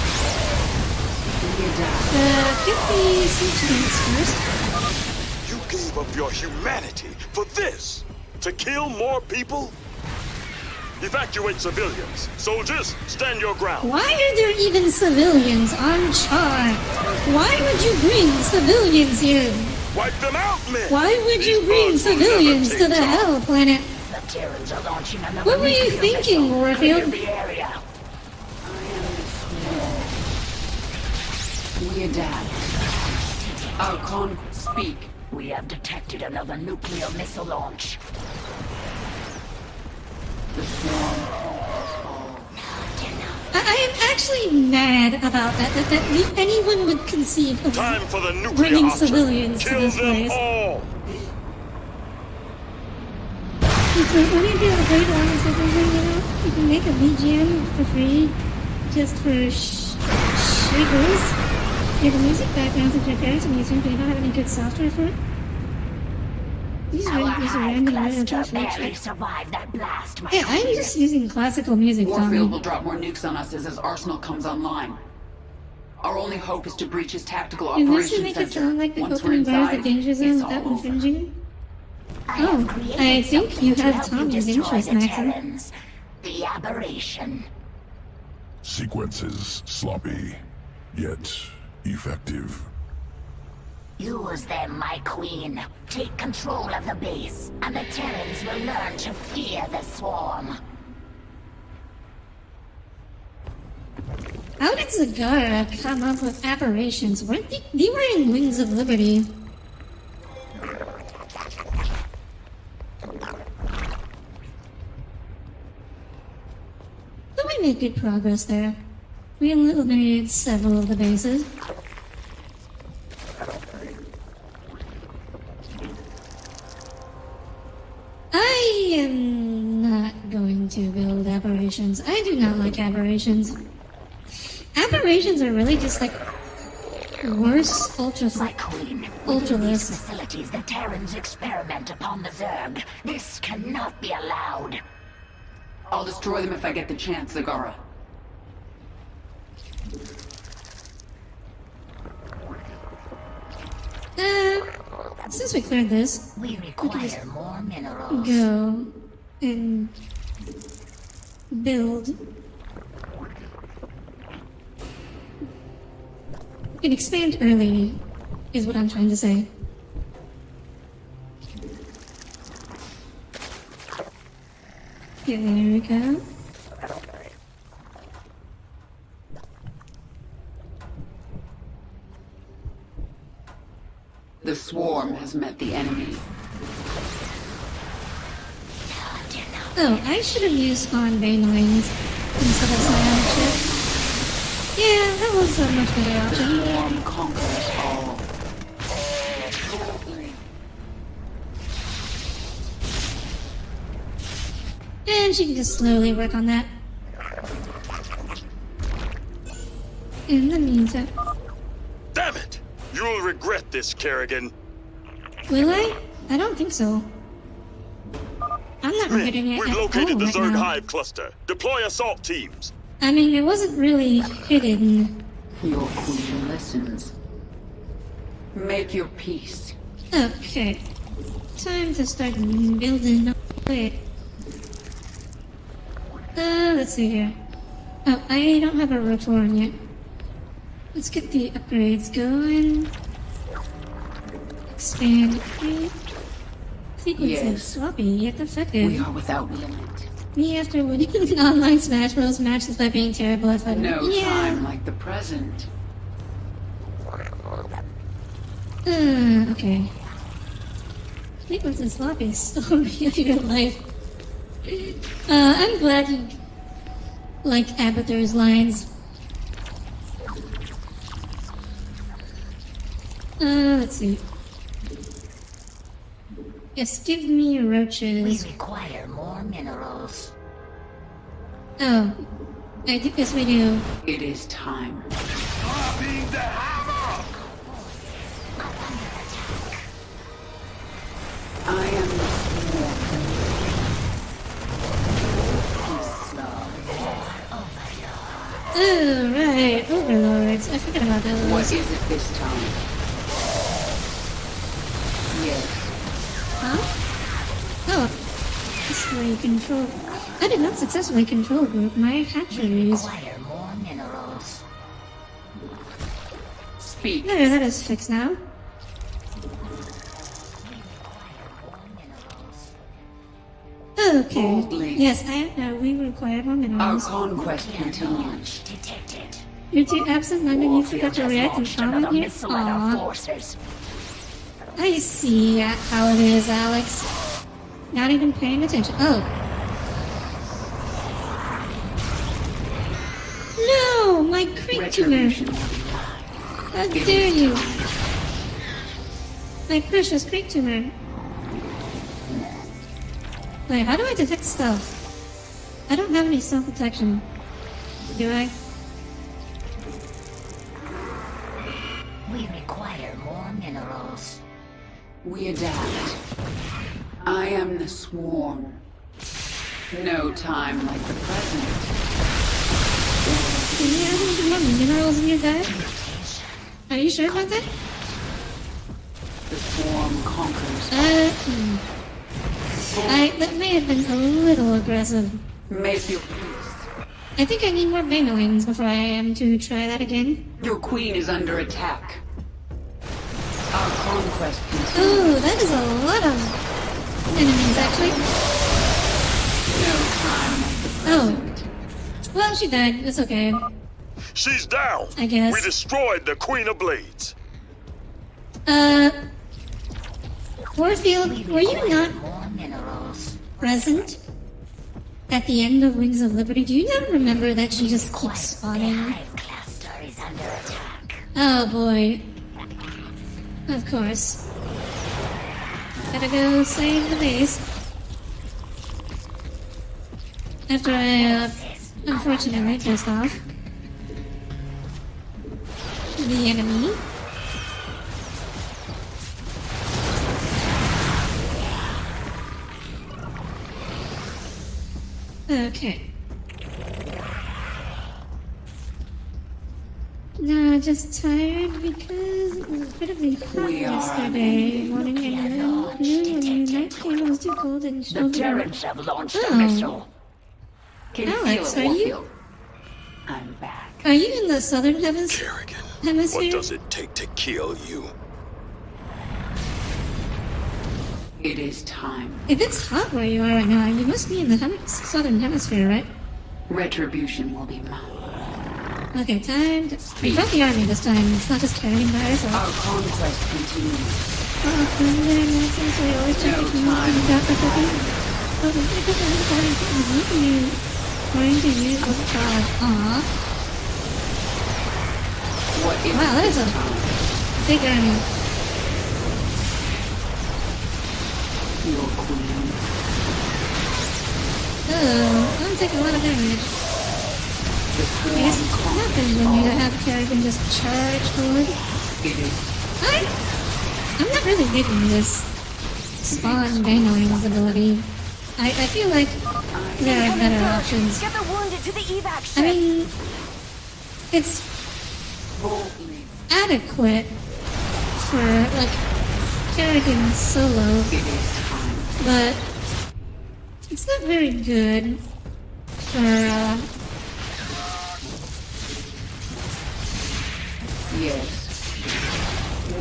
We adapt. Get the siege units first. You gave up your humanity for this? To kill more people? Evacuate civilians. Soldiers, stand your ground. Why are there even civilians on Char? Why would you bring civilians here? Wipe them out, men! Why would you These bring bugs will civilians never to take the charge. Hell Planet? The Terrans are launching another What were you nuclear thinking, missile. Warfield? Clear the area. We adapt. Our speak. We have detected another nuclear missile launch. The swarm. I am actually mad about that anyone would conceive of Time for the nuclear bringing option. civilians to Kill this them place. all! It's like, when you do a great one or something, you know, you can make a BGM for free, just for shriggles. You have a music background to prepare to music, but you don't have any good software for it. These Our are hive random random cluster things. barely survived that blast, my Yeah, I'm queen. just using classical music, Warfield Tom. will drop more nukes on us as his arsenal comes online. Our only hope is to breach his tactical You wish operations to make it center. sound like the Once we're opening bar of the inside, danger zone it's without all over. infringing? I have Oh, created I think something you to have help you Tommy's destroy interest, the Maxim. Terrans. The aberration. Sequences sloppy, yet effective. Use them, my queen. Take control of the base, and the Terrans will learn to fear the swarm. How did Zagara come up with aberrations? Weren't they were in Wings of Liberty? But we made good progress there. We eliminated several of the bases. I am not going to build aberrations. I do not like aberrations. Aberrations are really just like worse My queen, within these ultralists. facilities, the Terrans experiment upon the Zerg. This cannot be allowed. I'll destroy them if I get the chance, Zagara. Since we cleared this, We require more minerals. go and build. You can expand early, is what I'm trying to say. Okay, there we go. The swarm has met the enemy. Oh, I should have used spawn banelines instead of Scion ship. Yeah, that was a much better option. Swarm conquers all. And she can just slowly work on that. In the meantime... Damn it! You'll regret this, Kerrigan. Will I? I don't think so. I'm not regretting it We've at all located the right Zerg now. Hive cluster. Deploy assault teams. I mean, it wasn't really hidden. Your queen listens. Make your peace. Okay. Time to start building up. Wait. Let's see here. Oh, I don't have a rotoran yet. Let's get the upgrades going. Expand. Sequences Yes. sloppy yet effective. We are without limit. Me after winning an online Smash Bros. Match despite being terrible at fighting. No Yeah. time like the present. Okay. Sequences sloppy story of your life. I'm glad you like Abathur's lines. Let's see. Yes, give me We roaches. require more minerals. Oh, I think yes we do. It is time. I am the Oh, right, overlords. I forgot about those. What is it this time? Yes. Huh? Oh, successfully control. I did not successfully control group my hatcheries. Require more minerals. Speak. There, that is fixed now. Okay. Boldly. Yes, I know. We require more Our minerals. conquest continues. Detected. You're too absent-minded. You forgot to react and trauma here. Aww. Forces. I see how it is, Alex. Not even paying attention. Oh. No, my creep tumor. Retribution will be mine. How dare you? My precious creep tumor. Wait, how do I detect stealth? I don't have any self-detection. Do I? We require more minerals. We adapt. I am the swarm. No time like the present. Do you have any more minerals in your diet? Are you sure about that? The swarm conquers. That may have been a little aggressive. Make your peace. I think I need more banelings before I am to try that again. Your queen is under attack. Our conquest continues. Ooh, that is a lot of enemies, actually. No time like the Oh. present. Well, she died. It's okay. She's down. I guess. We destroyed the Queen of Blades. Warfield, were you not More minerals. present at the end of Wings of Liberty? Do you not remember that she just keeps The spawning? hive cluster is under attack. Oh boy. Of course. Gotta go save the base. After I, unfortunately pissed off the enemy. Okay. No, just tired because it was incredibly hot We are yesterday morning and then noon when the night came it was too cold and The snowed. Terrans have launched a Oh. missile. Can you Alex, feel it, are you- Warfield? I'm back. Are you in the southern hemisphere? What does it take to kill you? It is time. If it's hot where you are right now, you must be in the southern hemisphere, right? Retribution will be mine. Okay, time to... We brought the army this time. It's not just carrying by ourselves. Our conquest continues. So we always check if you want to back up again. Oh, we pick up the important thing. You going to use what's it called? Aw. What is Wow, that is this a time? big army. Your queen. Oh, I'm taking a lot of damage. The I guess swarm it's conquers nothing when all. you have a character just charge forward. It is I'm not really digging this spawn bangling's ability. I feel like there are better options. Get the wounded to the evac ship. I mean, it's boldly. adequate for, like, Kerrigan solo, It is time. but it's not very good for, Yes.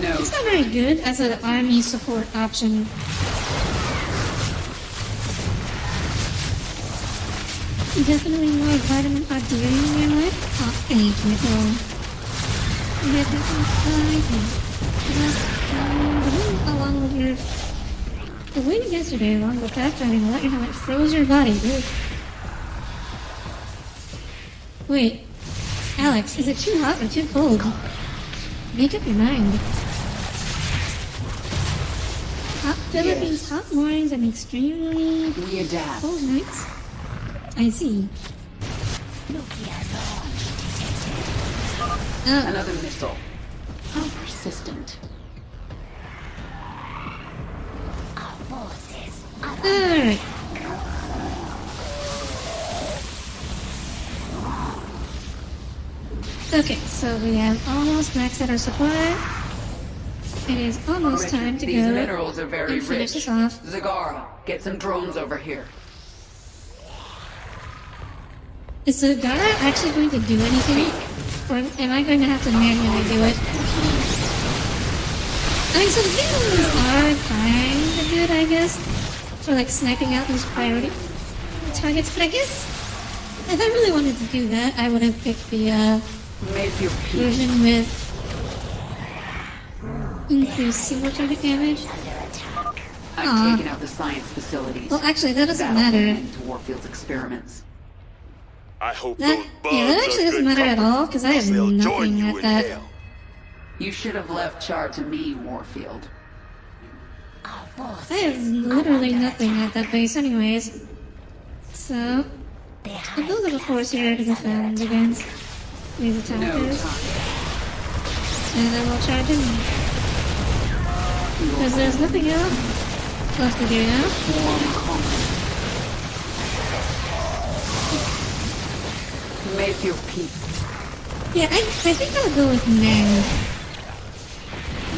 No. it's not very good as an army support option. Definitely more vitamin artery in your life. Oh, thank you, Joel. You have to along with your... The wind yesterday, along with that driving, let you know it froze your body, dude. Wait, Alex, is it too hot or too cold? Make up your mind. Hot Philippines, hot mornings, and extremely We adapt. cold nights. I see. Oh, Another missile. How persistent. alright. Okay, so we have almost maxed out our supply. It is almost time to These go minerals are very and finish rich. this off. Zagara, get some drones over here. Is the Gara actually going to do anything? Or am I going to have to manually do it? I mean, some things are kind of good, I guess, for like sniping out these priority targets, but I guess if I really wanted to do that, I would have picked the Make your peace. version with increased single target damage. I've Aw. taken out the science facilities. Well, actually, that doesn't That'll put an matter. end to Warfield's experiments. I hope That, those bugs yeah, that are actually doesn't good matter at company, all, because I have else they'll join nothing you at in that. hell. You should have left Char to me, Warfield. I have literally nothing at that base anyways. So, a build of a force here to defend against these No attackers. time. And then we'll charge him. Because there's nothing else left to do now. Swarm conquers. Make your peace. Yeah, I think I'll go with men.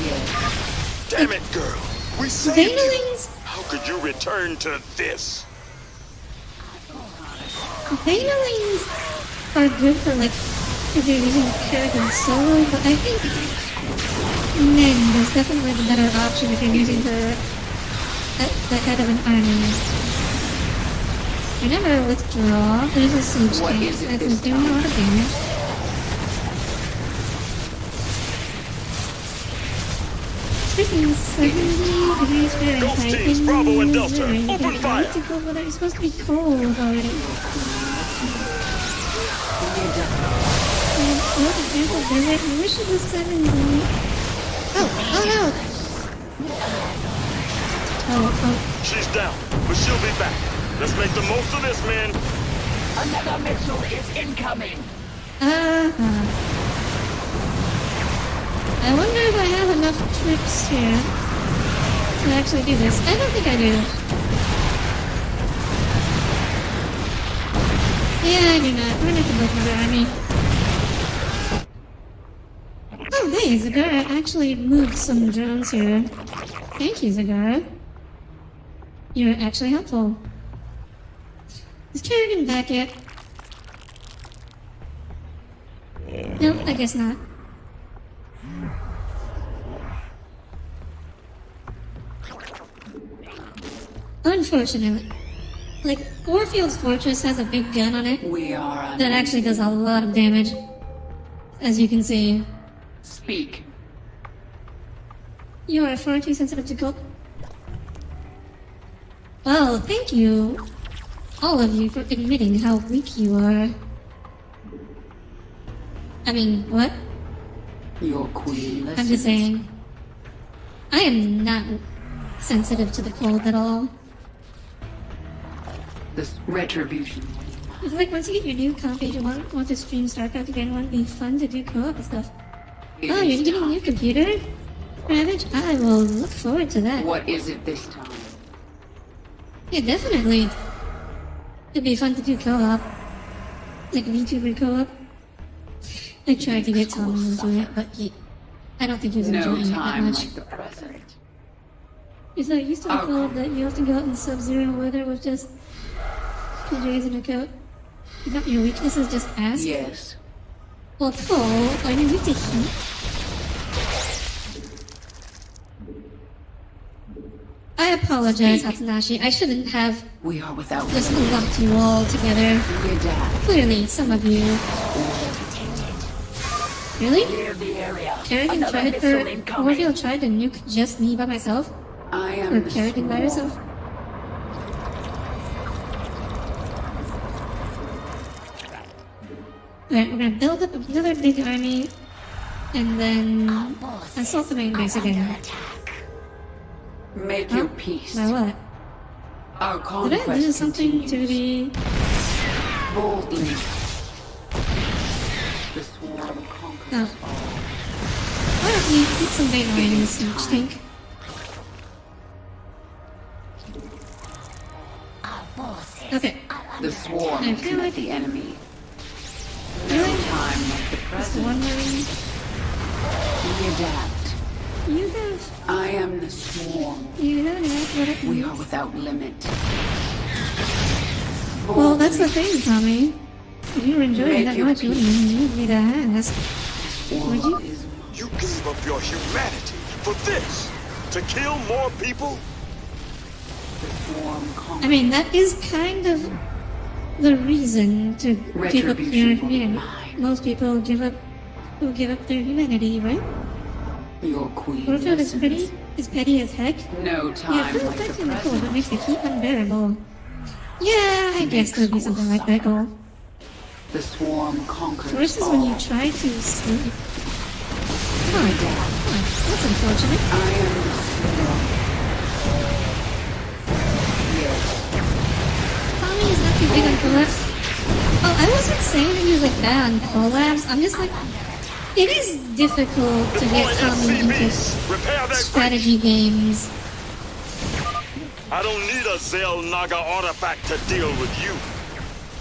Yes. Damn it, girl. We saved you. Banelings, How could you return to this? Banelings are good for like if you're using Kerrigan solo, but I think men is definitely the better option if you're using her at the head of an army. Remember, withdraw. There's a siege What tank is it that this is doing a time? lot of damage. Freaking 70 degrees Fahrenheit. Ghost teams, in Bravo and Missouri. Delta, open They're fire. about to go, but it's supposed to be cold already. And, oh, example, I wish it was 70. Oh no! Oh. She's down, but she'll be back. Let's make the most of this, men. Another missile is incoming. Uh-huh. I wonder if I have enough troops here to actually do this. I don't think I do. Yeah, I do not. We're gonna have to build another army. Hey, Zagara actually moved some drones here. Thank you, Zagara. You're actually helpful. Is Kerrigan back yet? No, I guess not. Unfortunately. Like, Warfield's fortress has a big gun on it We are that actually does a lot of damage. As you can see. Speak. You are far too sensitive to cold. Well, thank you, all of you, for admitting how weak you are. I mean, what? Your queen listens. I'm just saying. I am not sensitive to the cold at all. This retribution. It's like once you get your new comp, you want to stream Starcraft again, want to be fun to do co-op and stuff. It Oh, is you're getting a time. new computer? Ravage? I will look forward to that. What is it this time? Yeah, definitely. It'd be fun to do co-op. Like VTuber co-op. I tried to get Tommy into it, but I don't think he was No enjoying it that time much. like the present. Is that used to be Oh. called that you have to go out in sub-zero weather with just PJs and a coat? You thought your weakness is just ass? Yes. Well, cold. Are you weak to heat? I apologize, Hatsunashi. I shouldn't have We are without just limit. lumped you all together. We adapt. Clearly, some of you. Really? Clear the area. Kerrigan Another tried, missile or incoming. Warfield tried to nuke just me by myself? I Or am the Kerrigan by swarm. herself? Alright, we're gonna build up another big army, and then assault the main base again. Make Huh? your peace. By what? Our Did conquest I do something continues. to the... Boldly. The swarm conquers No. all. Why don't we eat some bait oil in this siege tank? Okay. The swarm I is feel not like- the enemy. No Really? time like the Just present. one marine. We adapt. You have... I am the swarm. You have an athletic We are move. without limit. Well, that's the thing, Tommy. If you were enjoying Make that your much, you wouldn't need me to ask. Swarm Would you? is You gave up your humanity for this! To kill more people? the swarm conquers. I mean, that is kind of the reason to give up your Retribution. humanity. Most people give up their humanity, right? Your queen Warfield is listens. petty as heck. No Yeah, time food like effects the in the cold, present. but makes the heat unbearable. Yeah, I guess there'd be something like that goal. The swarm conquers Worse is all. when you try to sleep. Come on, that's unfortunate. I am the swarm. Yes. Tommy is not too big on collabs. Oh, I wasn't saying that he was like bad on collabs. I'm just like, it is difficult to get Tommy into Repair that strategy games. I don't need a Zel Naga artifact to deal with you.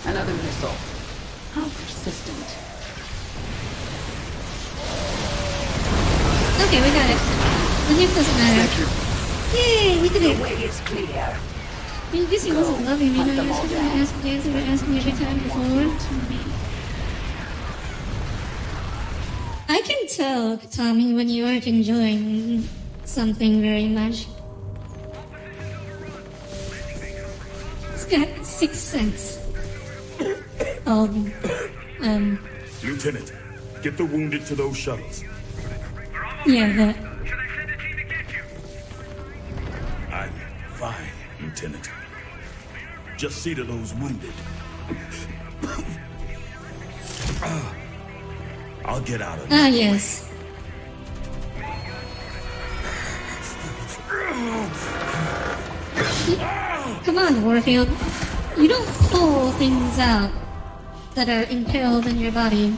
Another missile. How persistent. Okay, we got it. The nuke doesn't matter. Retri- Yay, we did The it. way is clear. I mean, Gissy wasn't loving me. No, you were supposed to ask me, ask me every time before. I can tell, Tommy, when you aren't enjoying something very much. It's got 6 cents. Lieutenant, get the wounded to those shuttles. Yeah, that. I'm fine, Lieutenant. Just see to those wounded. I'll get out of Ah, yes. Come on, Warfield. You don't pull things out that are impaled in your body.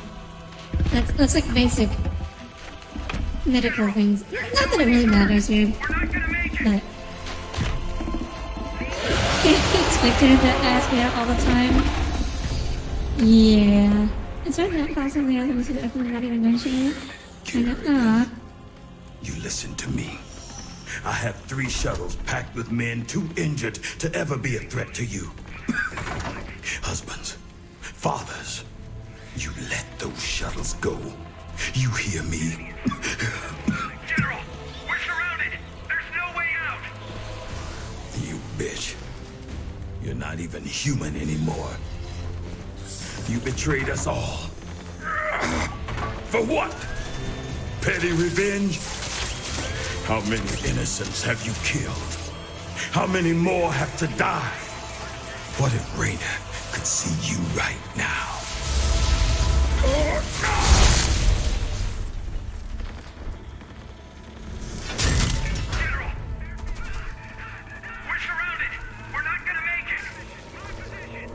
That's like basic medical things. Not that it really matters here, but can't expect her to ask me out all the time. Yeah. It's right now possibly I was not even mentioning it. Kinda, You listen to me. I have 3 shuttles packed with men too injured to ever be a threat to you. Husbands, fathers, you let those shuttles go. You hear me? General, we're surrounded. There's no way out. You bitch. You're not even human anymore. You betrayed us all. For what? Petty revenge? How many innocents have you killed? How many more have to die? What if Raina could see you right now? General, we're surrounded. We're not gonna make it.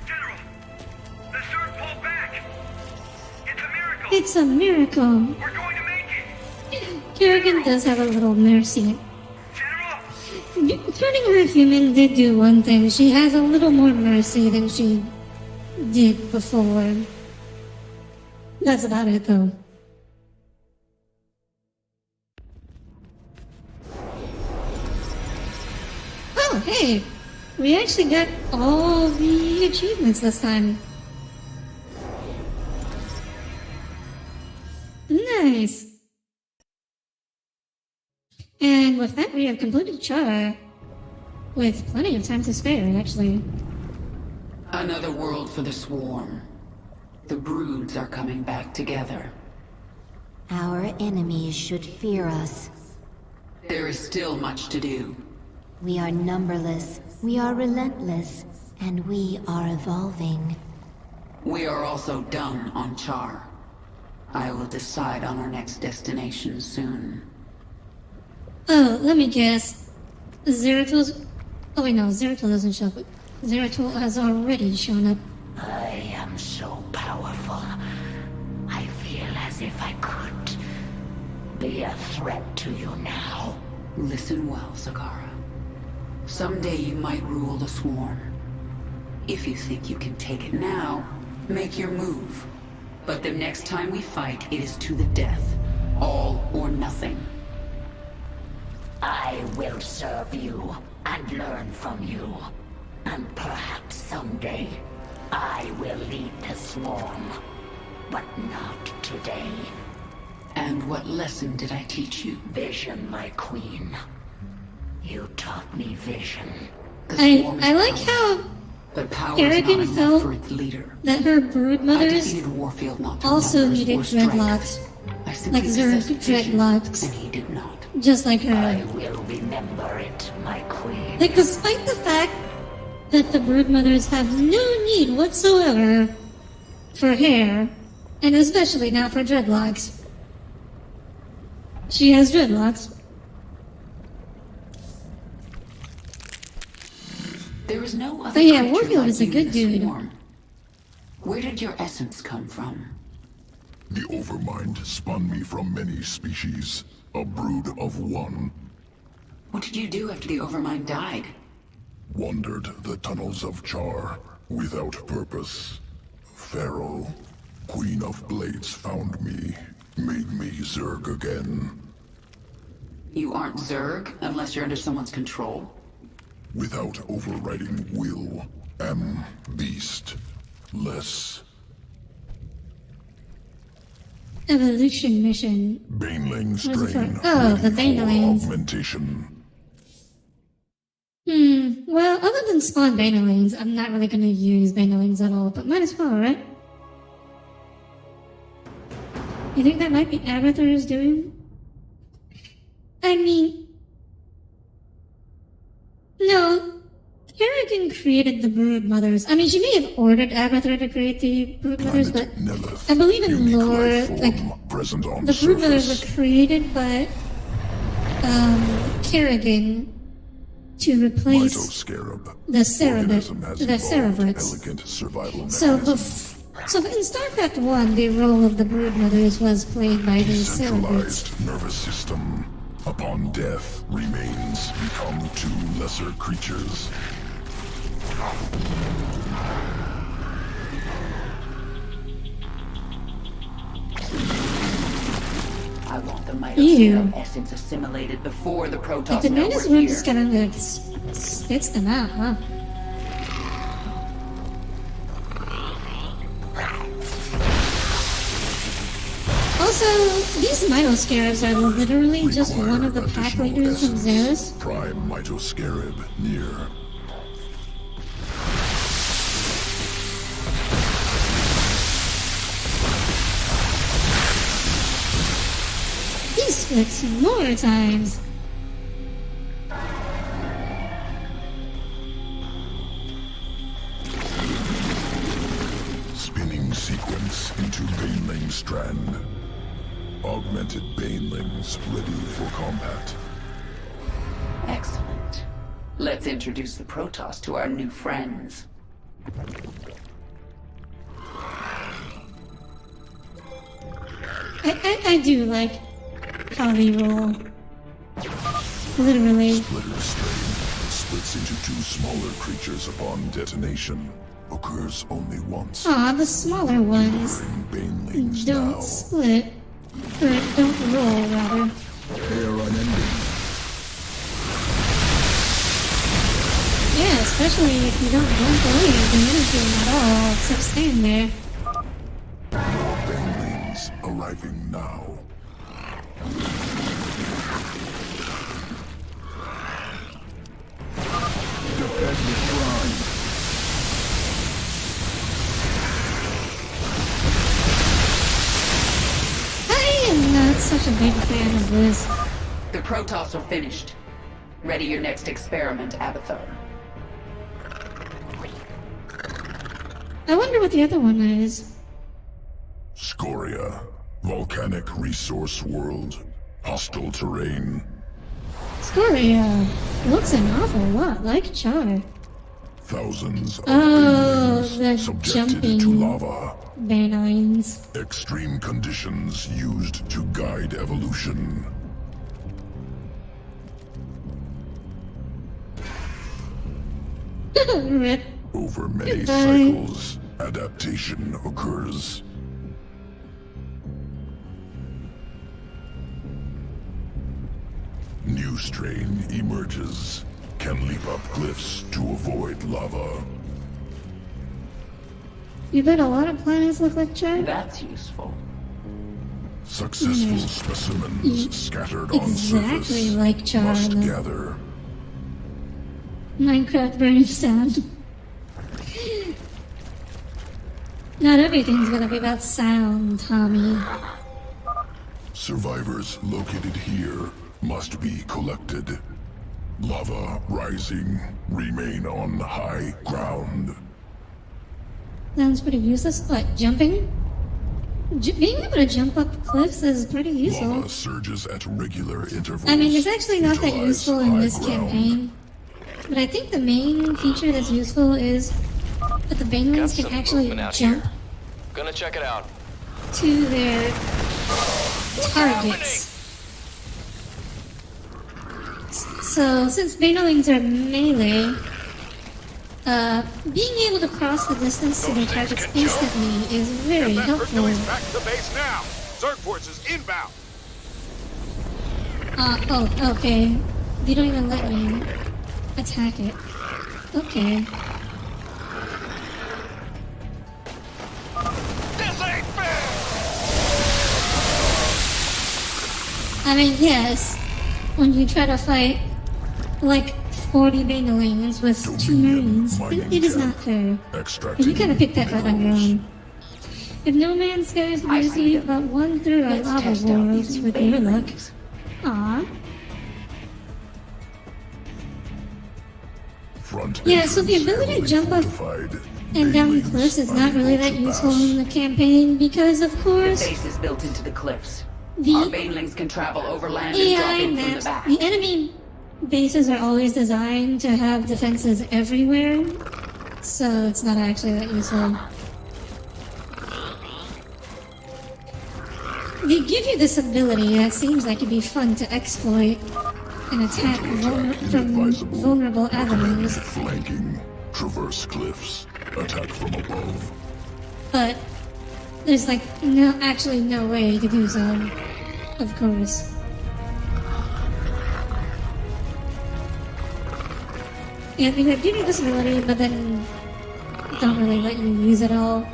General, the Zerg pulled back. It's a miracle. it's a miracle. We're going to make it. Kerrigan does have a little mercy. General, Turning her human did do one thing. She has a little more mercy than she did before. That's about it, though. Oh, hey! We actually got all the achievements this time. Nice! And with that, we have completed Char. With plenty of time to spare, actually. Another world for the swarm. The broods are coming back together. Our enemies should fear us. There is still much to do. We are numberless, we are relentless, and we are evolving. We are also done on Char. I will decide on our next destination soon. Oh, let me guess. Zeratul's... Oh wait, no, Zeratul doesn't show up. Zeratul has already shown up. I am so powerful. I feel as if I could be a threat to you now. Listen well, Zagara. Someday you might rule the swarm. If you think you can take it now, make your move. But the next time we fight, it is to the death. All or nothing. I will serve you and learn from you. And perhaps someday, I will lead the swarm. But not today. And what lesson did I teach you? Vision, my queen. You taught me vision. The swarm is I like power, how but power is Kerrigan not enough felt for its leader. that her brood I mothers defeated Warfield not through also numbers needed or strength. dreadlocks. I simply Like Zerg possessed vision, dreadlocks. and he did not. Just like I her. will remember it, my queen. Like, despite the fact that the brood mothers have no need whatsoever for hair, and especially not for dreadlocks. She has dreadlocks. There is no other But yeah, creature Warfield like is a you good in the dude. swarm. Where did your essence come from? The Overmind spun me from many species, a brood of one. What did you do after the Overmind died? Wandered the tunnels of Char, without purpose. Pharaoh, Queen of Blades, found me, made me Zerg again. You aren't Zerg unless you're under someone's control. Without overriding will, am beast. Less. Evolution mission. Baneling What is it strain. for? Oh, the ready for Banelings. augmentation. Well, other than spawn Banelings, I'm not really gonna use Banelings at all, but might as well, right? You think that might be Abathur is doing? I mean... No. Kerrigan created the brood mothers. I mean, she may have ordered Abathur to create the brood mothers, but Nelith, I believe in unique lore, life form, like, present on the brood mothers surface. were created by Kerrigan to replace Mytoscarab. the Organism has evolved Cerebrits. elegant survival So, mechanisms. so in StarCraft 1, the role of the brood mothers was played by the Cerebrits. Centralized nervous system, a Upon death, remains become two lesser creatures. I want the Ew. myospheric essence assimilated before the Like Protoss the know Nidus we're one here. just kind of like spits them out, huh? Also, these Myoscarabs are literally just one of the pack Additional leaders from essence. Xeris. Prime Mitoscarab near. He splits more times. Spinning sequence into Baneling strand. Augmented Banelings ready for combat. Excellent. Let's introduce the Protoss to our new friends. I do like how they roll. Literally. Splitter strain splits into two smaller creatures upon detonation. Occurs only once. Aw, the smaller ones Delivering Banelings don't now. split. Or don't roll, rather. They are unending. Yeah, especially if you don't blink away the energy at all, except stand there. More Banelings arriving now. Defend the shrine. I am not such a big fan of this. The Protoss are finished. Ready your next experiment, Abathar. I wonder what the other one is. Scoria. Volcanic resource world. Hostile terrain. Scoria looks an awful lot like Char. Thousands of Oh, Banelings the subjected to jumping lava. Banelings. Extreme conditions used to guide evolution. Rip. Over many Goodbye. cycles, adaptation occurs. New strain emerges. Can leap up cliffs to avoid lava. You bet a lot of planets look like Char? That's useful. Successful specimens scattered on Exactly surface like Char. must in the gather. Minecraft burning sound. Not everything's gonna be about sound, Tommy. Survivors located here must be collected. Lava rising, remain on high ground. Sounds pretty useless. What, jumping? Being able to jump up cliffs is pretty useful. Lava surges at regular intervals. I mean, it's actually not that Utilize useful in high this ground. campaign. But I think the main feature that's useful is that the Got Banelings can some actually movement out jump here. Gonna check it out. to their targets. So, since Banelings are melee, being able to cross the distance to their targets instantly is very helpful. Back to base now. Zerg forces inbound. Oh, okay. They don't even let me attack it. Okay. This ain't fair! I mean, yes, when you try to fight like 40 Banelings with 2 Marines, it is not fair. And you kind of picked that fight on your own. If No Man's Sky is I see usually them. about 1/3 of Let's lava test out these worlds new with your luck. Banelings. Aw. Front Yeah, so the entrance ability to heavily jump up fortified. and down Banelings cliffs is not really unable that to useful pass. in the campaign because, of The course, base is built into the cliffs. the Our Banelings can travel overland and drop AI in from the maps, back. the enemy bases are always designed to have defenses everywhere, so it's not actually that useful. they give you this ability that seems like it'd be fun to exploit and attack from vulnerable avenues. Flanking, traverse cliffs, attack from above. But there's like actually no way to do so, of course. Yeah, they give you this ability, but then don't really let you use it all.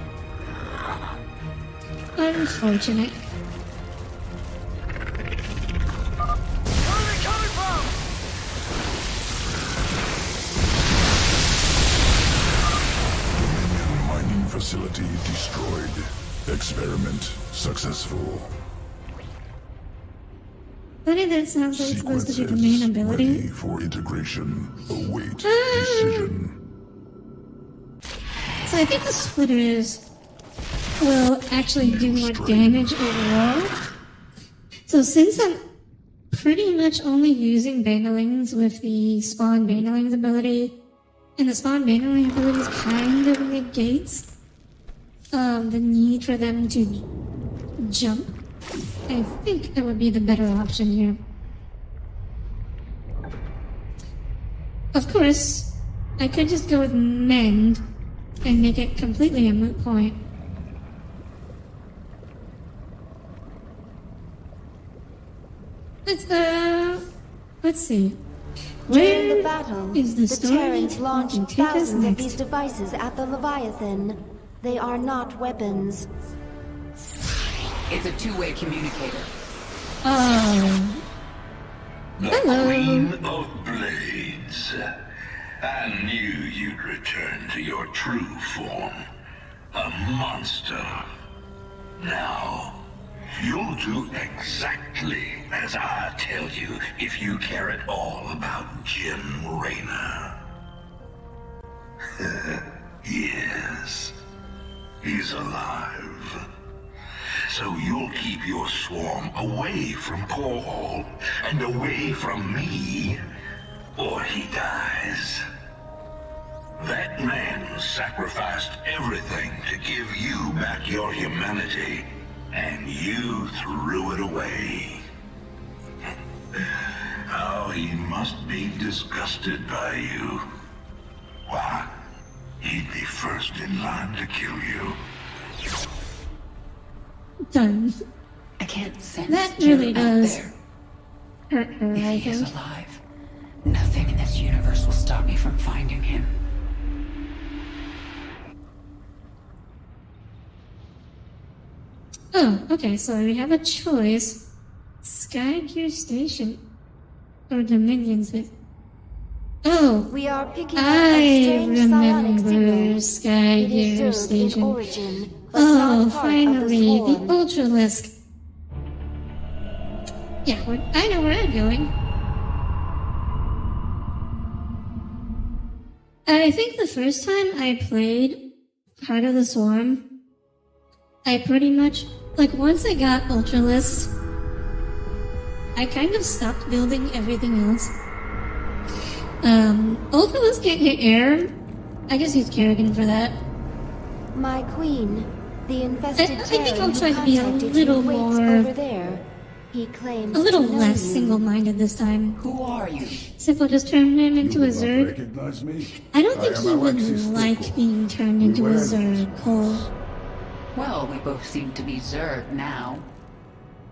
Unfortunate. Where are they coming from? Dominion mining facility destroyed. Experiment successful. Funny that it sounds like it's supposed to be the main ability. Ready for integration. Await decision. So I think the splitters will actually do more damage overall. So since I'm pretty much only using Banelings with the Spawn Banelings ability, and the Spawn Baneling ability kind of negates the need for them to jump, I think that would be the better option here. Of course, I could just go with Mend and make it completely a moot point. Let's see. During Where the battle, is the story Terrans want to launched take us thousands of next? these devices at the Leviathan. They are not weapons. It's a two-way communicator. Oh. Hello. Queen of Blades. I knew you'd return to your true form. A monster. Now, you'll do exactly as I tell you if you care at all about Jim Raynor. Yes, he's alive. So you'll keep your swarm away from Paul and away from me, or he dies. That man sacrificed everything to give you back your humanity, and you threw it away. Oh, he must be disgusted by you. Why, he'd be first in line to kill you. Done. I can't sense That Jim really out does there. hurt her, I If he is think. alive, nothing in this universe will stop me from finding him. Oh, okay, so we have a choice. Skygear Station. Or Dominions with... Oh, We are picking up I a strange psionic remember signal. It is Skygear served Station. in origin, but Oh, not part finally, of the the swarm. Ultralisk. Yeah, I know where I'm going. I think the first time I played part of the Swarm, I pretty much, like once I got Ultralisk, I kind of stopped building everything else. Ultralisk can't hit air. I just used Kerrigan for that. My queen, the infested I think Terran I'll who try to be a contacted little you waits more- over there. He claims A little to know less you. single-minded this time. Who are you? Simple just turned him into a You will not Zerg. recognize me? I don't think am he would Alexis like Fickle. being turned into a were Zerg, Cole. Well, we both seem to be Zerg now.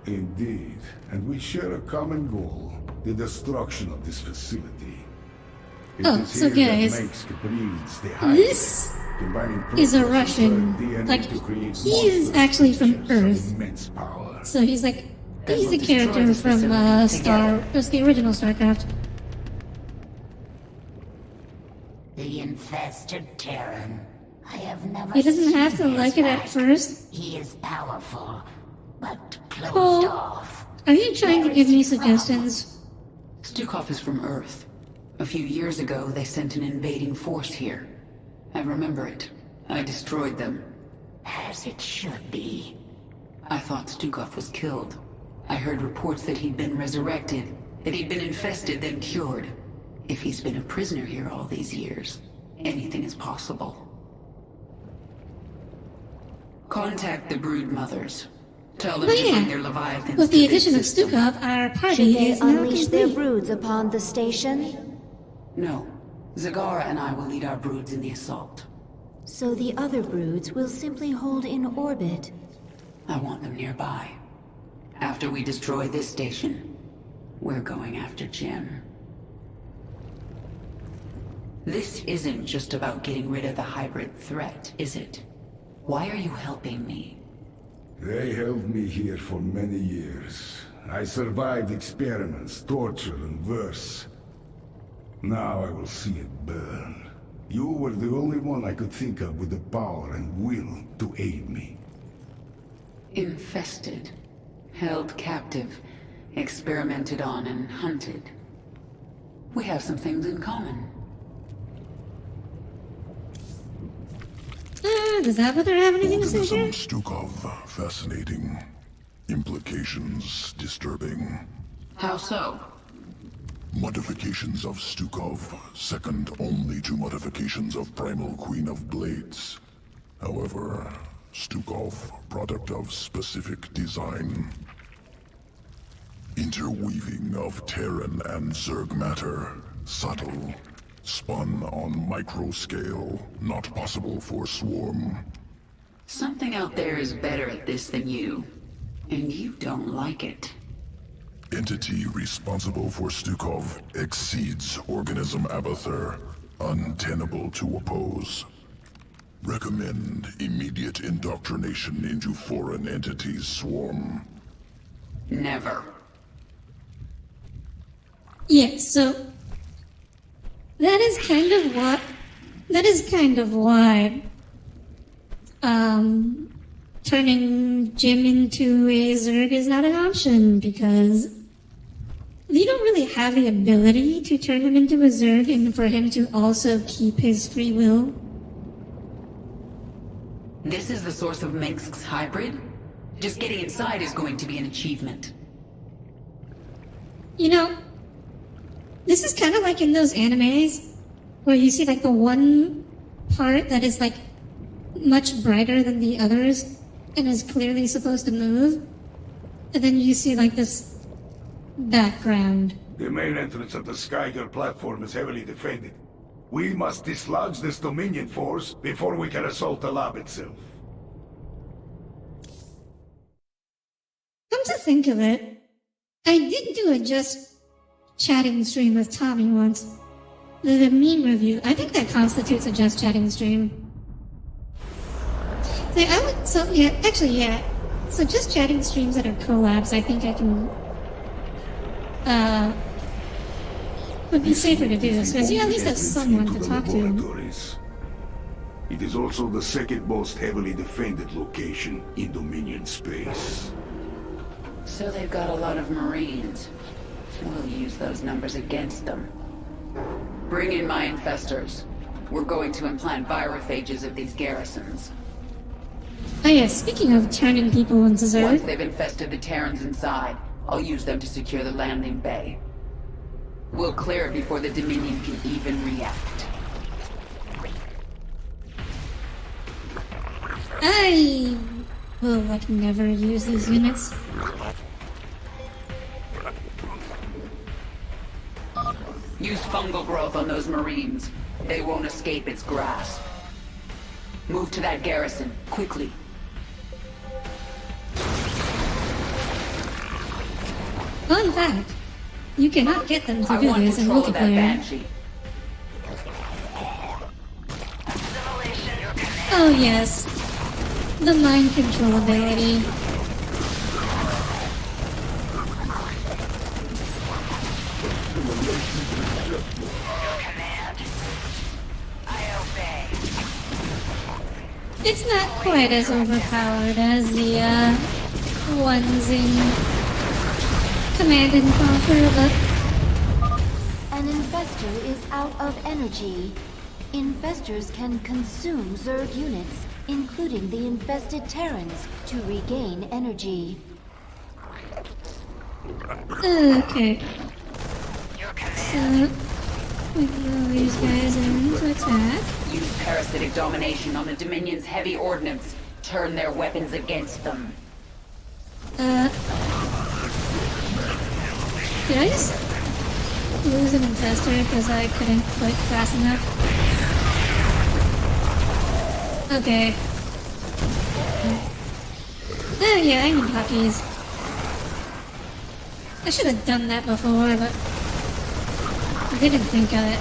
Indeed, and we share a common goal, the destruction of this facility. It Oh, is so here that guys, makes breeds the hive, This combining is a proteins Russian. and DNA Like, to create he is monstrous actually from creatures of Earth. immense power. So he's like, Then he's we'll a destroy character this from facility together. it's the original Starcraft. The infested Terran. I have never He doesn't have to seen like his it at like. first. He is powerful, but closed Cole, off. are you trying to give me suggestions? Stukov is from Earth. A few years ago, they sent an invading force here. I remember it. I destroyed them. As it should be. I thought Stukov was killed. I heard reports that he'd been resurrected, that he'd been infested, then cured. If he's been a prisoner here all these years, anything is possible. Contact the Brood Mothers. Tell them But to bring yeah, their Leviathans with to the this addition of system. Stukov, our Should party they is now unleash their complete. broods upon the station? No. Zagara and I will lead our broods in the assault. So the other broods will simply hold in orbit. I want them nearby. After we destroy this station, we're going after Jim. This isn't just about getting rid of the hybrid threat, is it? Why are you helping me? They held me here for many years. I survived experiments, torture, and worse. Now I will see it burn. You were the only one I could think of with the power and will to aid me. Infested. Held captive. Experimented on and hunted. We have some things in common. Does Avatar have anything to say Organism here? Stukov, fascinating. Implications disturbing. How so? Modifications of Stukov, second only to modifications of Primal Queen of Blades. However, Stukov, product of specific design. Interweaving of Terran and Zerg matter, subtle. Spun on micro scale, not possible for Swarm. Something out there is better at this than you. And you don't like it. Entity responsible for Stukov exceeds organism Abathur, untenable to oppose. Recommend immediate indoctrination into foreign entities Swarm. Never. Yes, so that is kind of why turning Jim into a Zerg is not an option, because you don't really have the ability to turn him into a Zerg and for him to also keep his free will. This is the source of Minsk's hybrid? Just getting inside is going to be an achievement. You know, this is kind of like in those animes where you see like the one part that is like much brighter than the others and is clearly supposed to move, and then you see like this background. The main entrance of the Skyger platform is heavily defended. We must dislodge this Dominion force before we can assault the lab itself. Come to think of it, I did do a just chatting stream with Tommy once. The meme review. I think that constitutes a just chatting stream. So just chatting streams that are collabs, I think I can, would be safer to do this, because you at least have someone to talk to. Laboratories. It is also the second most heavily defended location in Dominion space. So they've got a lot of Marines. We'll use those numbers against them. Bring in my infestors. We're going to implant virophages of these garrisons. Oh yeah, speaking of turning people into Once Zerg, they've infested the Terrans inside, I'll use them to secure the landing bay. We'll clear it before the Dominion can even react. I will like never use these units. Use fungal growth on those Marines. They won't escape its grasp. Move to that garrison, quickly. Fun fact, you cannot get them to I do want this in control of that multiplayer. Banshee. Oh yes, the mind control ability. It's not quite as overpowered as the ones in Command and Conquer, but An infestor is out of energy. Infestors can consume Zerg units, including the infested Terrans, to regain energy. okay. So we throw these guys in to attack. Use parasitic domination on the Dominion's heavy ordnance. Turn their weapons against them. Did I just lose an infestor because I couldn't click fast enough? Okay. Oh yeah, I need hotkeys. I should have done that before, but I didn't think of it.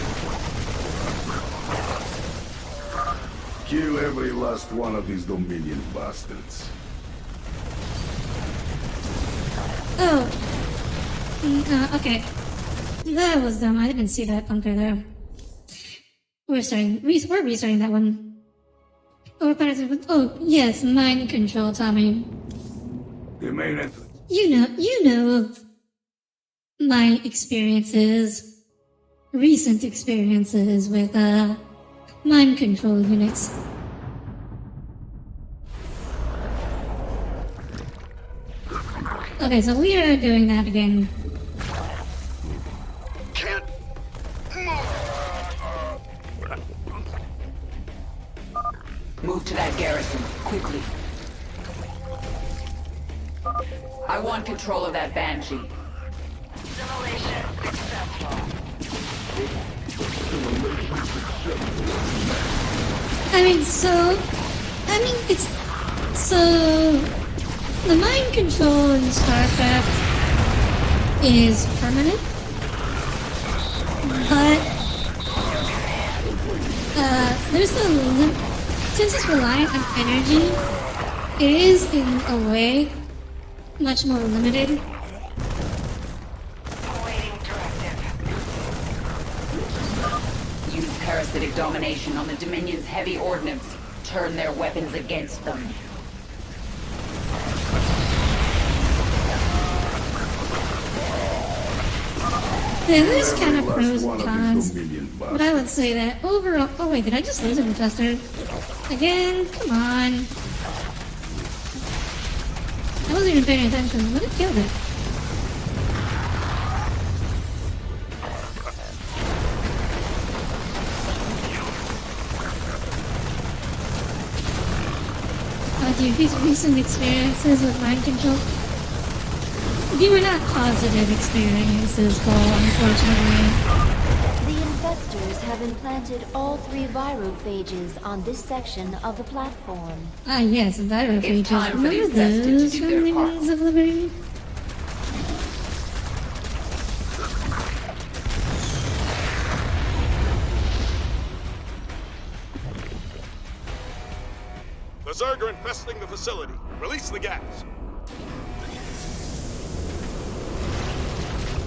Kill every last one of these Dominion bastards. Oh. Okay. That was dumb. I didn't see that bunker there. We're restarting that one. Oh, yes, mind control, Tommy. The main entrance. You know of my experiences, recent experiences with, mind control units. Okay, so we are doing that again. Can't Move to that garrison, quickly. I want control of that Banshee. Simulation successful. It's so the mind control in Starcraft is permanent, but there's since it's reliant on energy, it is in a way much more limited. Use parasitic domination on the Dominion's heavy ordnance. Turn their weapons against them. Yeah, there's kind of pros and cons, but I would say that overall... Oh wait, did I just lose an infestor? Again? Come on. I wasn't even paying attention. What killed it? Do you have recent experiences with mind control? They were not positive experiences, Paul, unfortunately. The infestors have implanted all 3 virophages on this section of the platform. Ah, yes, virophages. time for the Remember infested to those do from their part. Wings of Liberty? The Zerg are infesting the facility. Release the gas.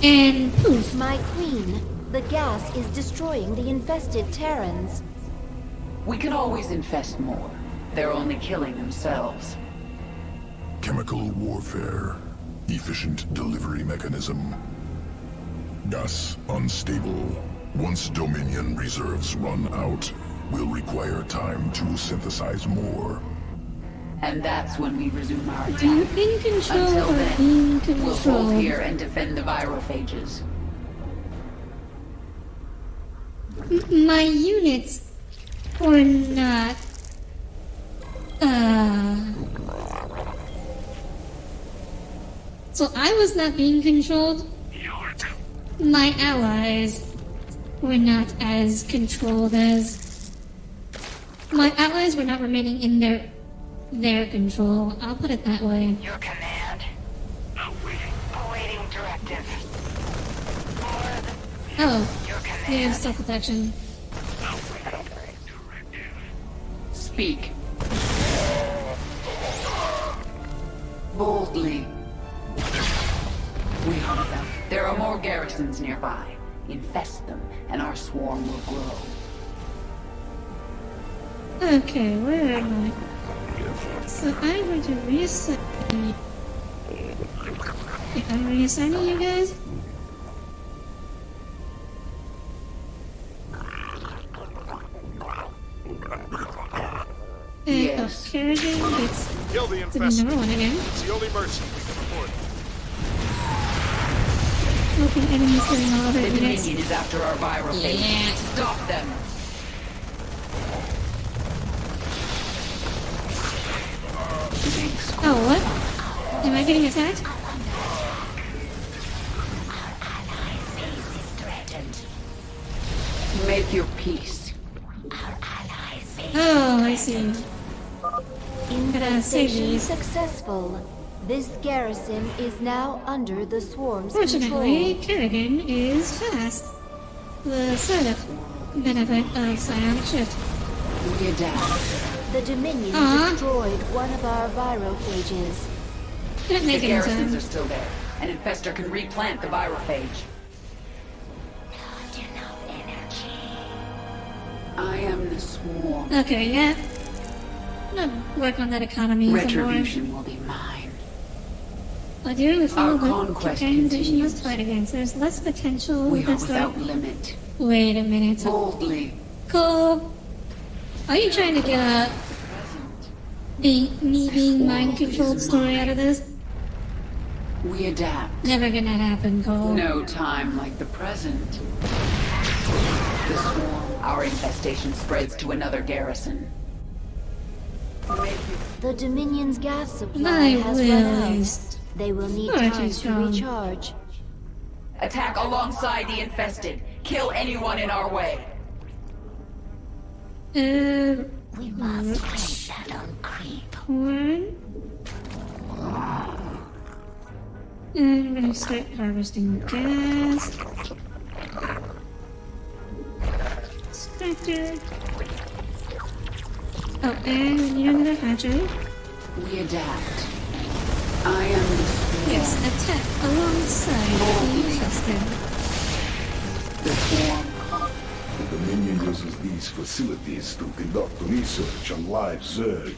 And poof. My queen, the gas is destroying the infested Terrans. We can always infest more. They're only killing themselves. Chemical warfare. Efficient delivery mechanism. Gas unstable. Once Dominion reserves run out, we'll require time to synthesize more. And that's when we resume our Are you attack. in control Until or then, being we'll hold controlled? here and defend the virophages. My units were not... So I was not being controlled. My allies were not as controlled as... My allies were not remaining in their control. I'll put it that way. Your command. Awaiting directive. Oh, Your yeah, command. self-protection. Speak. Boldly. We hunt them. There are more garrisons nearby. Infest them, and our swarm will grow. Okay, where am I? So I'm going to reassign you. Yeah, I'm reassigning you guys. And Yes. Kerrigan gets Kill the to be infested. number 1 again. It's the only mercy we can afford. Hoping enemies getting all of The their units. Dominion is after our virophage. Yeah. Stop them! Oh, what? Am I getting attacked? Make your peace. Oh, I see. Infestation successful. This garrison is now under the swarm's Fortunately, control. Kerrigan is fast. The side benefit of psionic shift. We adapt. The Dominion destroyed one of our virophages. Couldn't The make it in garrisons time. are still there. An infestor can replant the virophage. Not enough energy. I am the swarm. Okay, yeah. I'm gonna work on that economy some more. Retribution will be mine. I do with all Our the conquest organization must continues. fight against. There's less potential We with are this without story. limit. Wait a minute. Boldly. Cole, are you trying to get a being mind-controlled story out of this? We adapt. Never gonna happen, Cole. No time like the present. The swarm, our infestation spreads to another garrison. The Dominion's gas supply My has will run out. is They will need far time too to strong. recharge. Attack alongside the infested. Kill anyone in our way. We must break that on creep. One. And I'm gonna start harvesting gas. Extractor. Oh, and we need another hatchery. We adapt. I am the swarm. Yes, attack alongside the infested. The swarm. The Dominion uses these facilities to conduct research on live Zerg.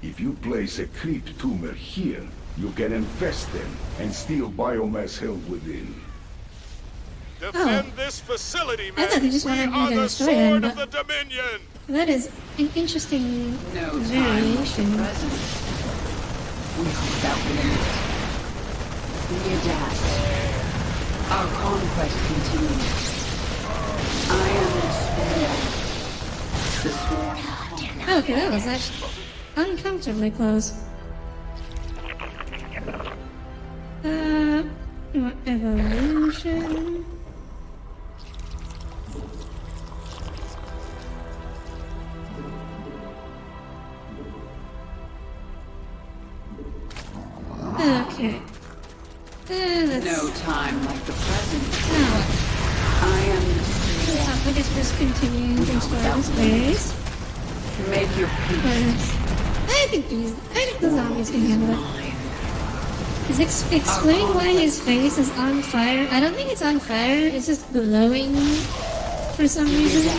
If you place a creep tumor here, you can infest them and steal biomass held within. Defend this facility, I thought men! they just We wanted me are to the destroy them, sword but of the Dominion! that is an interesting No time like the variation. present. We are without limit. We adapt. Our conquest continues. I am the swarm. The swarm. Okay, that was actually uncomfortably close. More evolution. Okay. Let's... No time like the present. Now, I am the swarm. I guess just continue to explore this base. Make your peace. I think the zombies can handle it. Is explain why his face is on fire? I don't think it's on fire, it's just glowing for some reason.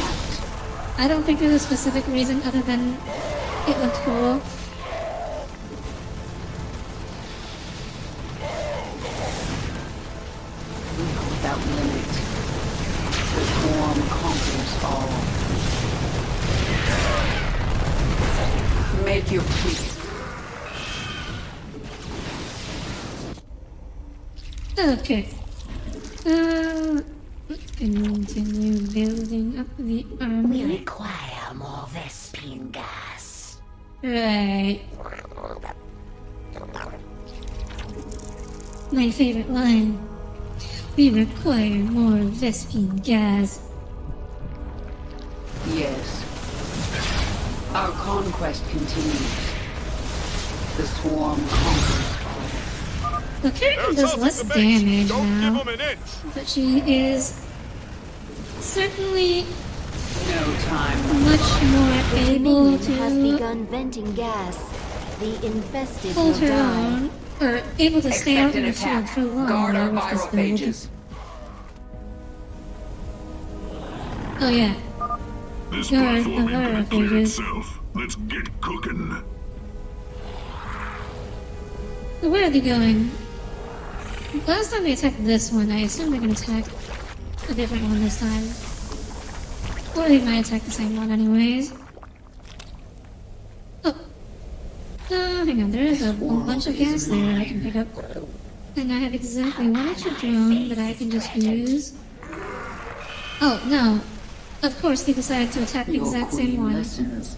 I don't think there's a specific reason other than it looked cool. Without limit. The swarm conquers all. Make your peace. Okay. Let's continue building up the We army. require more Vespine gas. Right. My favorite line. We require more Vespine gas. Yes. Our conquest continues. The swarm conquers. The character They're does assaulting less the base. damage Don't now, give them an inch! but she is certainly No time. much more able Dominion has to begun venting gas. The infested will hold her die. own, or able to stay out Expect in an the field attack. for long Guard our with this build. virophages. Oh yeah, This Guard platform the ain't gonna clear virophages. itself. Let's get cooking. So where are they going? Last time they attacked this one, I assume they're gonna attack a different one this time. Or they might attack the same one anyways. Oh. Hang on, there is a whole bunch of gas there I can pick up. And I have exactly one extra drone that I can just use. Oh, no. Of course they decided to attack the Your exact same queen one. listens.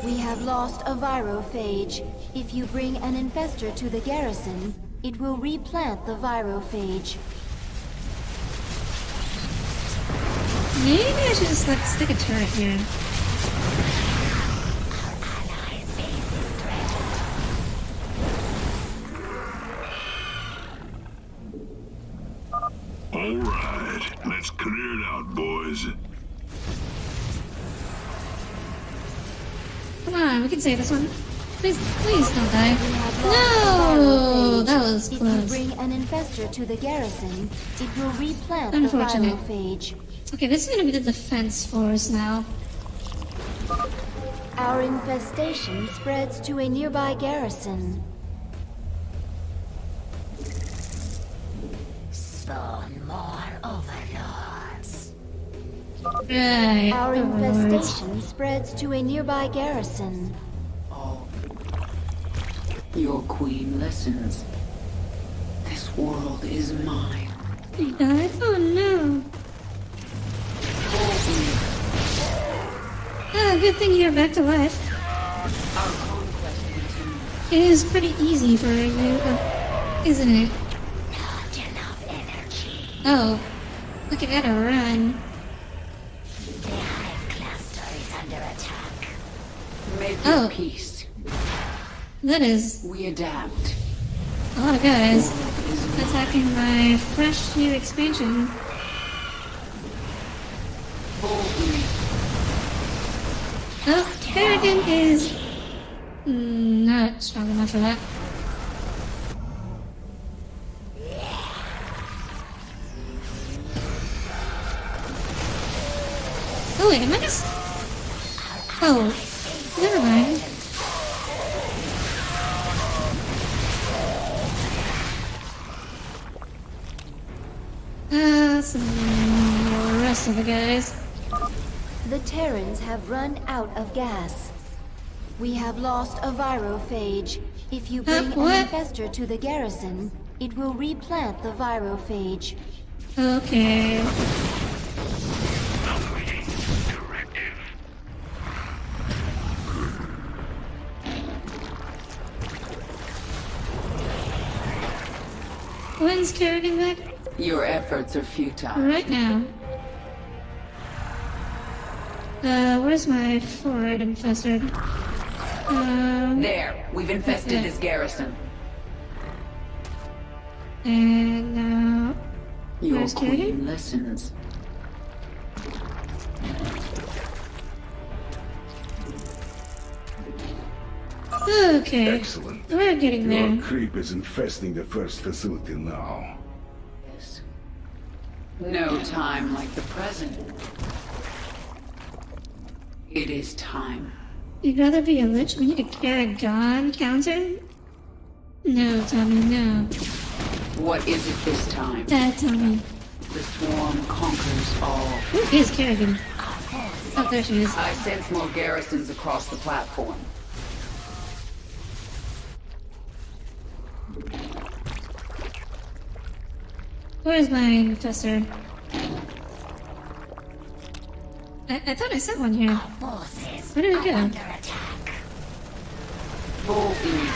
We have lost a virophage. If you bring an infestor to the garrison, it will replant the virophage. Maybe I should just like stick a turret here. All right, let's clear it out, boys. Come on, we can save this one. Please, please don't die. No, that was If you close. bring an infestor to the garrison, it will replant the Unfortunate. virophage. Okay, this is gonna be the defense force now. Our infestation spreads to a nearby garrison. Spawn more overlords. Right. Our overlords. infestation spreads to a nearby garrison. Your queen listens. This world is mine. He died? Oh no. Ah, good thing you're back to life. It is pretty easy for you, isn't it? Not enough energy. Oh, look, I gotta run. The hive cluster is under attack. Make Oh. your peace. That is We adapt. a lot of guys attacking my fresh new expansion. Boldly. Oh, Kerrigan is not strong enough for that. Oh wait, am I just... Oh, never mind. Some the rest of the guys. The Terrans have run out of gas. We have lost a virophage. If you bring an what? infestor to the garrison, it will replant the virophage. Okay. When's Kerrigan back? Your efforts are futile. Right now. Where's my forward infested? There, we've infested this garrison. And now... Your where's queen Kerrigan? listens. Okay. Excellent. We're getting Your there. creep is infesting the first facility now. No time like the present. It is time. You'd rather be a lich when you could carry a gun counter? No, Tommy, no. What is it this time? Tommy. The swarm conquers all. Who is Kerrigan? Oh, there she is. I sense more garrisons across the platform. Where's my infestor? I thought I saw one here. Forces Where did it go? under attack. Boldly.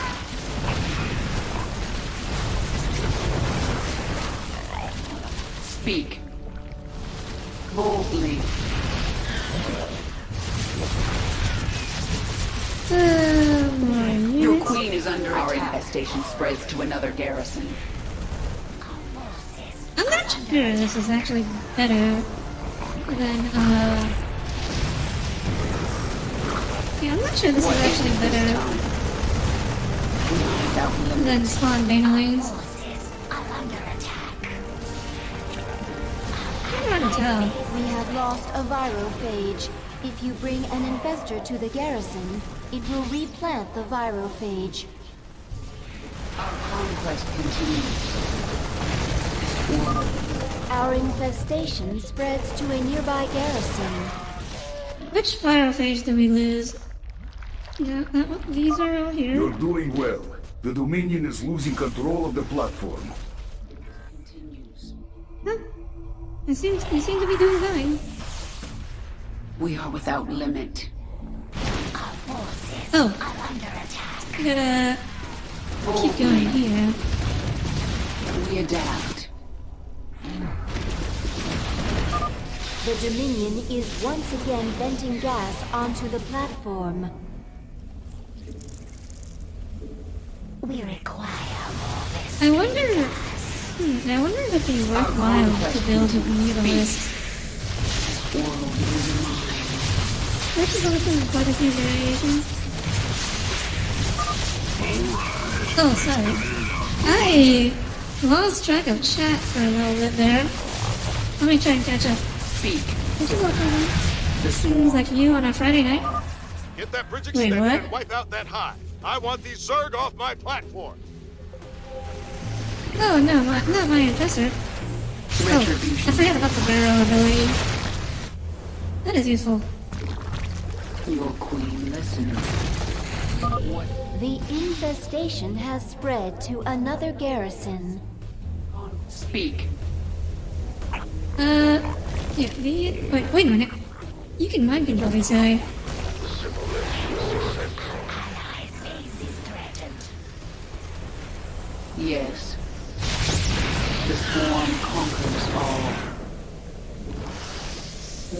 Speak. Boldly. More Your units. queen is under attack. Our infestation spreads to another garrison. I'm not sure this is actually better than, yeah, I'm not sure this is actually better than spawn banelings. I don't know how to tell. We have lost a virophage. If you bring an infestor to the garrison, it will replant the virophage. Our conquest continues. Our infestation spreads to a nearby garrison. Which virophage did we lose? No, these are all here. You're doing well. The Dominion is losing control of the platform. Continues. Huh? You seem to be doing fine. We are without limit. Our forces Oh, I'm under attack. gotta keep going here. We adapt. The Dominion is once again venting gas onto the platform. We require more of I wonder if it'd be worthwhile to build a mutalisk. Which is also quite a few variations. Oh, sorry. I lost track of chat for a little bit there. Let me try and catch up. Speak. This is okay. Seems like you on a Friday night. Get that bridge Wait, extended what? and wipe out that hive. I want these Zerg off my platform. Oh no, not my infestor. Oh, I forgot about the barrel ability. That is useful. Your queen listens. The infestation has spread to another garrison. Speak. Yeah, wait a minute. You can mind control this guy. Yes. The swarm conquers all.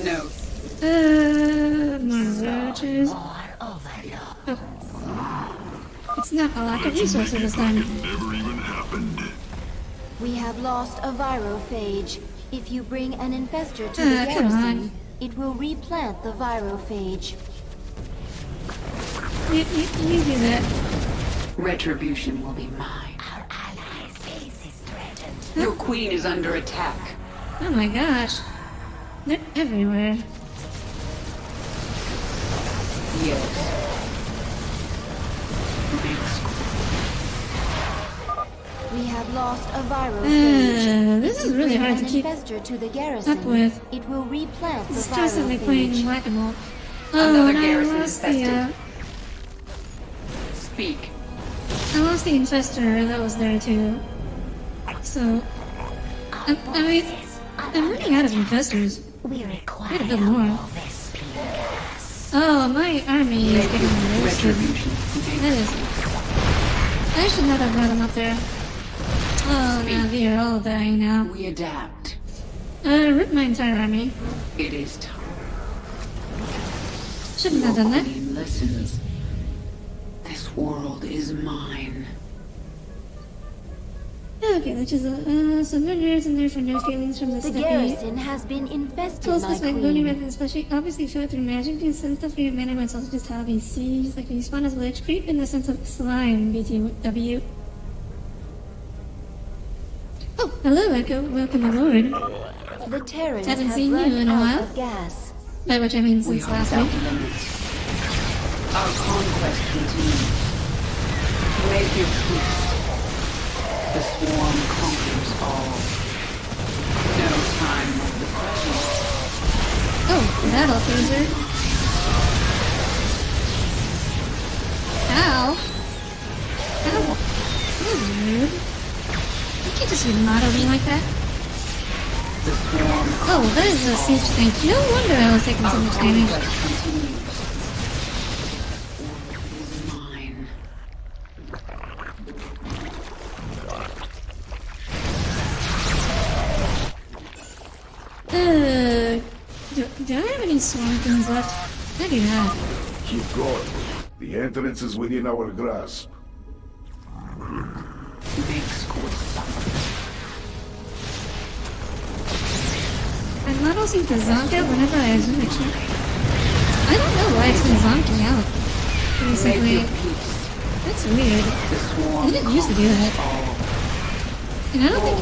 No. More roaches. Oh. It's not a lack of resources this time. Never even happened. We have lost a virophage. If you bring an infestor to the Come garrison, on. it will replant the virophage. You do that. Retribution will be mine. Our allies' base is threatened. Your queen is under attack. Oh my gosh. They're everywhere. Yes. We have lost a virophage. This is really hard to An keep infestor to the garrison, up with. it will replant the It's just like playing virophage. whack-a-mole. Oh, Another and I garrison lost infested. Speak. I lost the infestor that was there too. So, I mean, I'm running out of infestors. We I require gotta build more. more Vespene gas. Oh, my army is getting roasted. Retribution. That is. I should not have brought them up there. Oh, now they're all dying now. We adapt. Rip my entire army. It is time. Shouldn't have done that. Queen listens. This world is mine. Okay, which is some vendors and therefore no feelings from the The stuff. garrison has been infested, Tools my specific bony queen. weapons, especially obviously filled through magic, do some stuff for your mana, but it's also just how these seas, like when you spawn as a lich creep in the sense of slime, BTW. Oh, hello, Echo. Welcome aboard. The Terrans Haven't have seen you run in a out while. of gas. By which I mean We since are last without week. limits. Our conquest continues. Make your peace. The swarm conquers all. No time like the present. Oh, battle cruiser. Ow. Ow. That was rude. You can't just motto me like that. The swarm Oh, that is a siege tank. No wonder I was taking so much damage. conquest continues. Is mine. Do I have any swarm things left? I do not. Keep going. The entrance is within our grasp. Make school suffer. My model seems to zonk out whenever I zoom it. I don't know why it's been zonking out Make recently. your peace. That's weird. The swarm I didn't used to do that. all. And I don't think...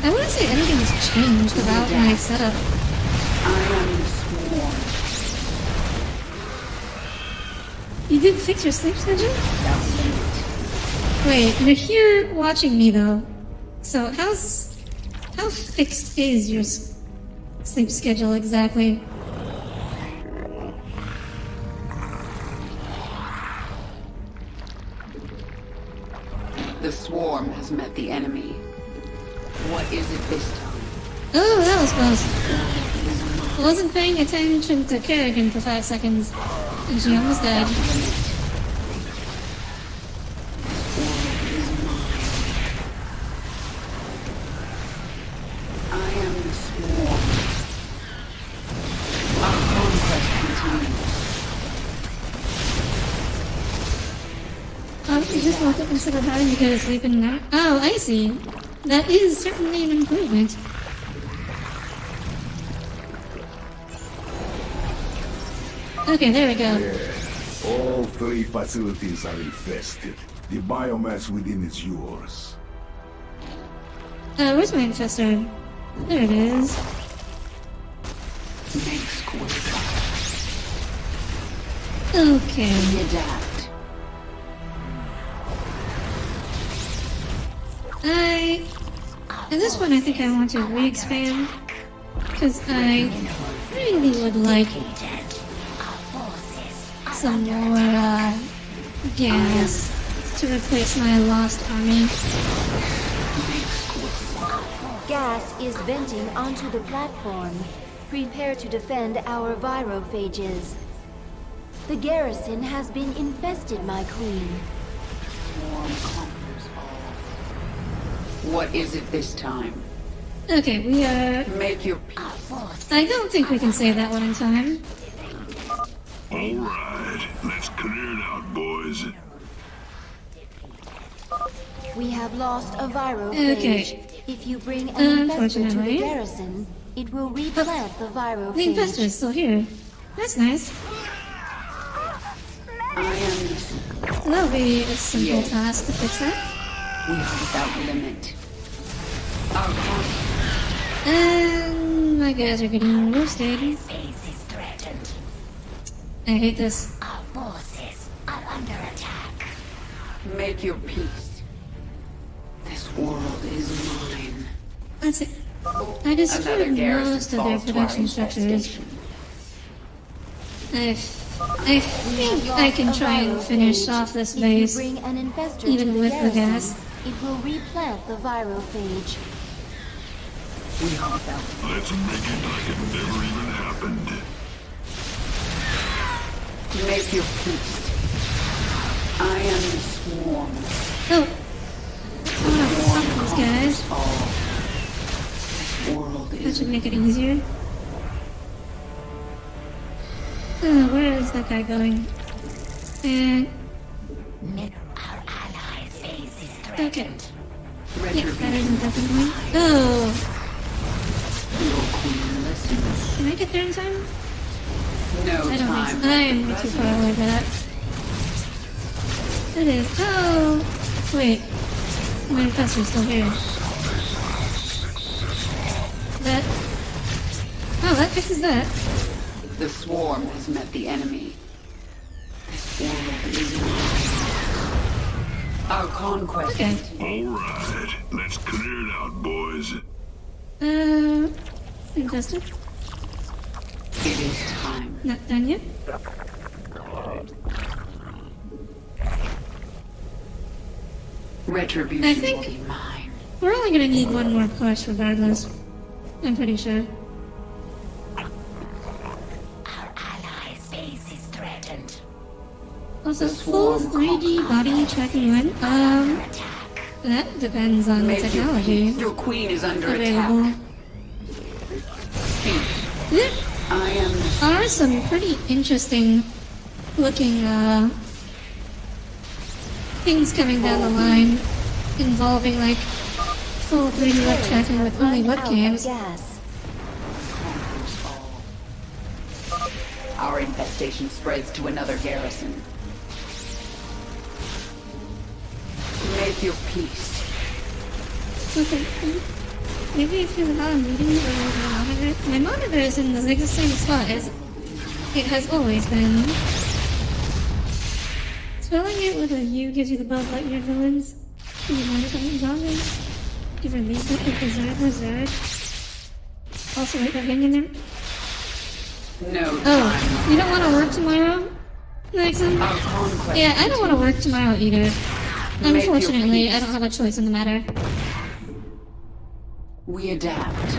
I wouldn't say anything has changed about my setup. I am the swarm. You did fix your sleep schedule? Wait, you're here watching me though. So how fixed is your sleep schedule exactly? The swarm has met the enemy. What is it this time? Oh, that was close. I wasn't paying attention to Kerrigan for 5 seconds, and she almost died. woke up instead of having to go to sleep in night. Oh, I see. That is certainly an improvement. Okay, there we go. Yeah. All 3 facilities are infested. The biomass within is yours. Where's my infestor? There it is. Makes quick. Okay. Adapt. At this point I think I want to re-expand, because I really would like some more, gas to replace my lost army. Gas is venting onto the platform. Prepare to defend our virophages. The garrison has been infested, my queen. What is it this time? Okay, we are... Make your peace. I don't think we can say that one in time. Alright, let's clear it out, boys. We have lost a virophage. Okay. If you bring an infestor to the Unfortunately. garrison, it will replant the virophage. The infestor is still here. That's nice. I am. That'll be a simple Yes. task to fix that. We are without limit. Our con- And my guys are getting roasted. Base is threatened. I hate this. Our forces are under attack. Make your peace. This world is mine. That's it. I Another destroyed garrison most of their falls to our production structures. infestation. I think I can try and finish off this If you base, bring an infestor even to the with the garrison, gas. it will replant the virophage. We are without. Let's make it like it never even happened. Make your peace. I am the swarm. Oh! I wanna fuck these guys. All. This world That is should make it easier. Where is that guy going? And... Our allies' base is okay. threatened. Yeah, that isn't definitely. Oh! your queen listens. Can I get there in time? No I don't time. think so. I am way too far away for that. It is. Oh! Wait. My infestor's still here. That... Oh, that fixes that. The swarm has met the enemy. This world is mine. Our conquest. Okay. Alright, let's clear it out, boys. Infested? It is time. Not done yet? Retribution I think- will be mine. We're only gonna need one more push regardless. I'm pretty sure. Our allies' base is threatened. Also, full 3D body tracking when? That depends on the Make your technology peace. Your queen is under available. attack. There I am. are some pretty interesting looking, things coming down the line involving, like, full 3D web tracking with only Run out of webcams. gas. Our infestation spreads to another garrison. Make your peace. Okay. Maybe it's because of how I'm reading my monitor. My monitor is in the exact same spot as it has always been. Spelling it with a U gives you the Buzz Lightyear villains. Do you mind if I'm wrong? Give her these up with Wizard. Also, wait, that getting in there? No time. Oh, you don't want to work tomorrow, Nixon? Our conquest. Yeah, I don't want to work tomorrow either. Make your Unfortunately, peace. I don't have a choice in the matter. We adapt.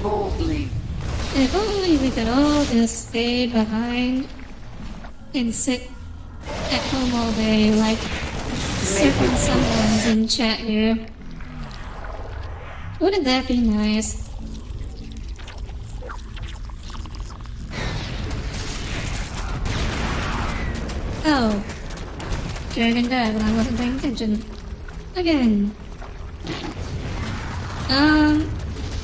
Boldly. If only we could all just stay behind and sit at home all day like certain someone's in chat here. Wouldn't that be nice? Oh. dragon died when I wasn't paying attention. Again.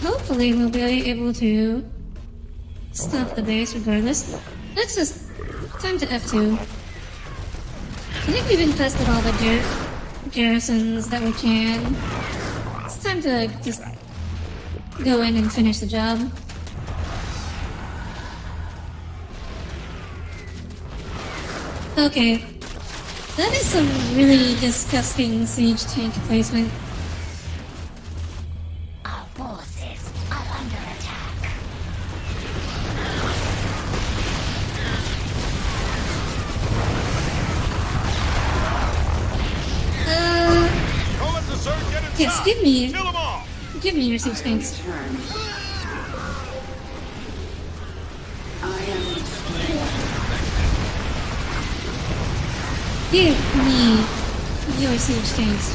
Hopefully we'll be able to stop the base regardless. Let's just... time to F2. I think we've infested all the garrisons that we can. It's time to just go in and finish the job. Okay. That is some really disgusting siege tank placement. Our forces are under attack. Yes, give me your siege tanks. Give me your siege tanks.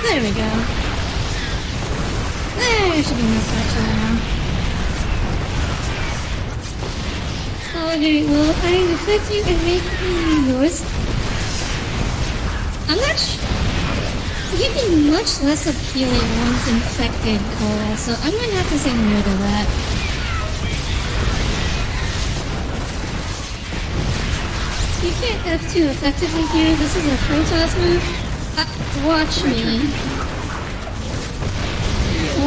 There we go. There should be no pressure now. Alright, well, I infect you and make me yours. I'm not You'd be much less appealing once infected, Cole, so I'm gonna have to say no to that. You can't F2 effectively here. This is a Protoss move. Watch me.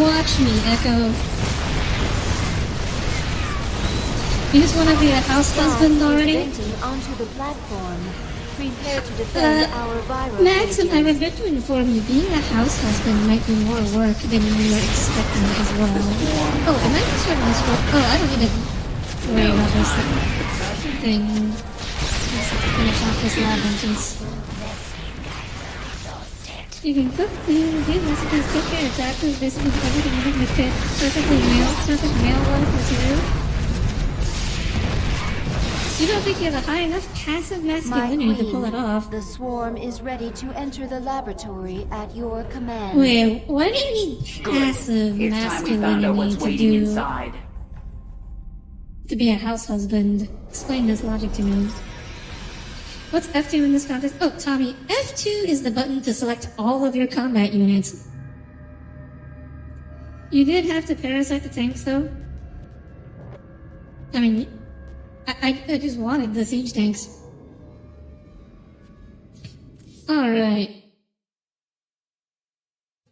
Watch me, Echo. You just want to be a house husband already? Onto the platform. Prepare to defend our viral Maxim, I regret to inform you, being a house husband might be more work than you were expecting as well. Oh, am I just starting this work? Oh, I don't need to worry about this thing. Let's finish off this lab entrance. You can cook, clean, give recipes, take care of taxes, basically everything you can fit. Perfect male life material. You don't think you have a high enough passive masculinity to pull it off. The swarm is ready to enter the laboratory at your command. Wait, what do you need passive masculinity to do? Inside. To be a house husband. Explain this logic to me. What's F2 in this contest? Oh, Tommy, F2 is the button to select all of your combat units. You did have to parasite the tanks, though. I mean, I just wanted the siege tanks. Alright.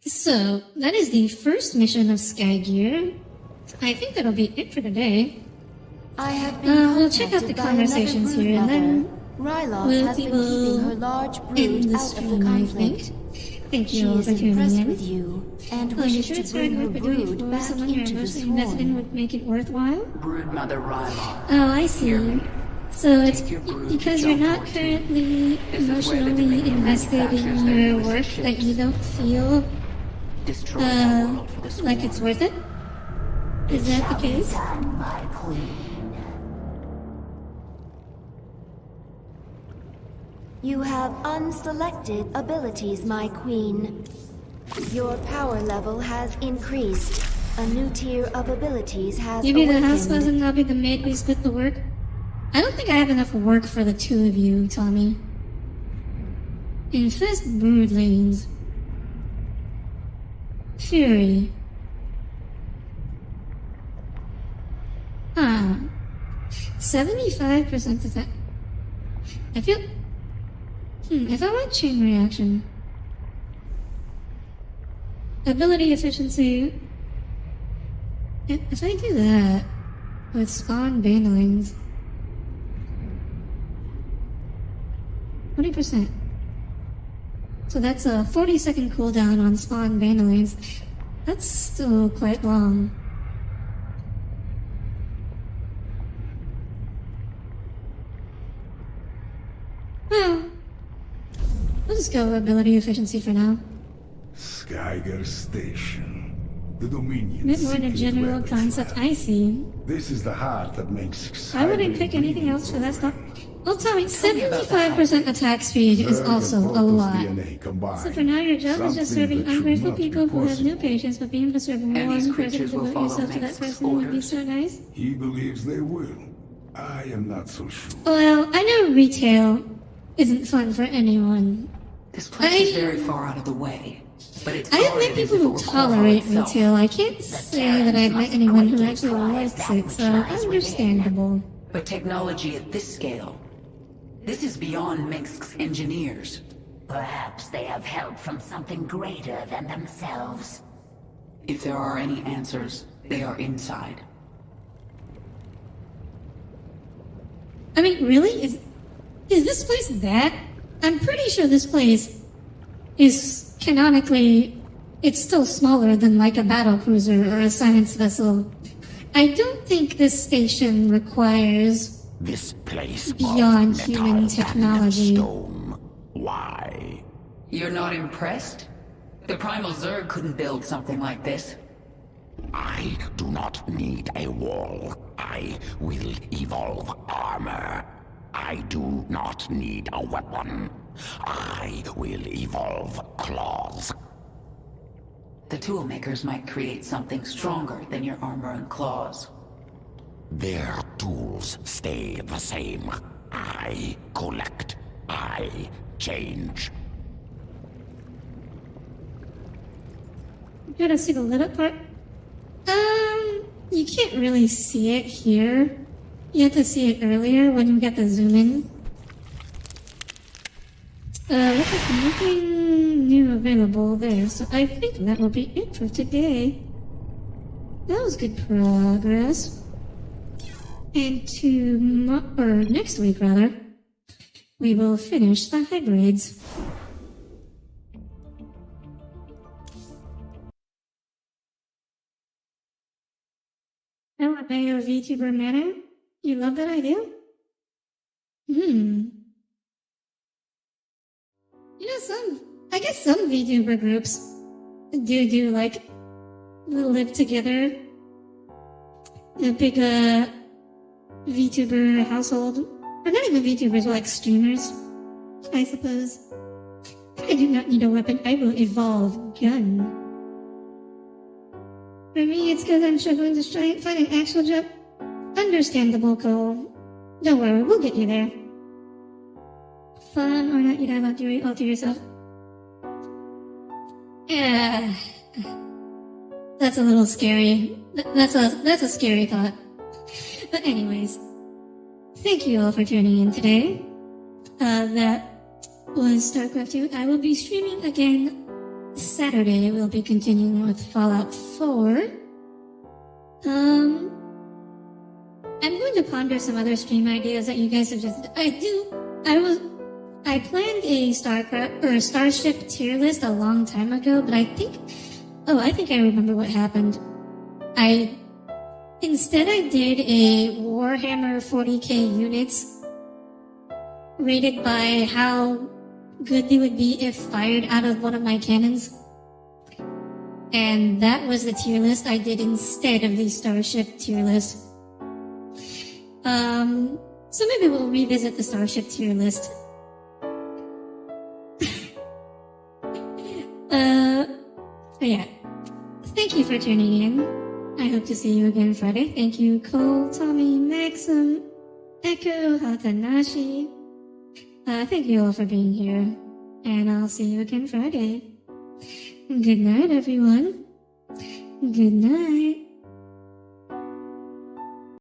So, that is the first mission of Skygear. I think that'll be it for today. I have been we'll check out the conversations here and then Ryloth has been keeping her large brood out of the conflict. Thank you She all is for tuning impressed in. with you and Oh, you wishes sure to it's hard bring her work for doing it brood for back someone you're into the emotionally invested in swarm. would make it worthwhile? Broodmother Ryloth. Oh, I see. So it's Take your brood because to you're Jump not 14. currently This is where the emotionally Dominion invested in manufactures their your newest work ships. that you don't feel Destroy that world for the swarm. like it's worth it? Is that the case? Done, my queen. You have unselected abilities, my queen. Your power level has increased. A new tier of abilities has You be the house awakened. husband, I'll be the maid, we split the work. I don't think I have enough work for the two of you, Tommy. Infest brood lanes. Fury. Ah. 75% of that. I feel... if I want chain reaction... Ability efficiency... If I do that... with spawn banelings... 20%. So that's a 40-second cooldown on spawn banelings. That's still quite long. Well, we'll just go ability efficiency for now. Skyger Station. The Dominion. Bit more than secret general weapons concept, lab. I see. This is the heart that makes I wouldn't Skyger pick anything breathe else for that stuff. Well, Tommy, Tell me about the 75% attack speed is Bird also and a Protoss lot. DNA combined. So for now, your job is just Something serving that should ungrateful not be people who have no possible. patience, but being able to serve And these one person creatures to will devote follow yourself to that Mengsk's person would be orders. so nice. He believes they will. I am not so sure. Well, I know retail isn't fun for anyone. This place is very far out of the way, but it's I have met guarded as people if it who were tolerate Corvo itself. retail. I can't say that I've met anyone who actually likes it, so understandable. But technology at this scale, this is beyond Mengsk's engineers. Perhaps they have help from something greater than themselves. If there are any answers, they are inside. I mean, really? Is this place that? I'm pretty sure this place is canonically, it's still smaller than like a battle cruiser or a science vessel. I don't think this station requires This place beyond of human metal technology. and stone. Why? You're not impressed? The Primal Zerg couldn't build something like this. I do not need a wall. I will evolve armor. I do not need a weapon. I will evolve claws. The toolmakers might create something stronger than your armor and claws. Their tools stay the same. I collect. I change. You gotta see the lit up part? You can't really see it here. You have to see it earlier when you get the zoom in. Looks like nothing new available there, so I think that will be it for today. That was good progress. And next week rather, we will finish the hybrids. LMAO VTuber meta? You love that idea? You know, I guess some VTuber groups do like live together. A big VTuber household. Or not even VTubers, but like streamers, I suppose. I do not need a weapon, I will evolve gun. For me, it's because I'm struggling to find an actual job. Understandable, Cole. Don't worry, we'll get you there. Fun or not, you'd have all to yourself. Yeah. That's a little scary. That's a scary thought. But anyways, thank you all for tuning in today. That was Starcraft 2. I will be streaming again Saturday. We'll be continuing with Fallout 4. I'm going to ponder some other stream ideas that you guys suggested. I planned a Starcraft or a Starship tier list a long time ago, but I think I remember what happened. Instead I did a Warhammer 40k units rated by how good they would be if fired out of one of my cannons. And that was the tier list I did instead of the Starship tier list. So maybe we'll revisit the Starship tier list. But yeah. Thank you for tuning in. I hope to see you again Friday. Thank you, Cole, Tommy, Maxim, Echo, Hatanashi. Thank you all for being here. And I'll see you again Friday. Good night, everyone. Good night.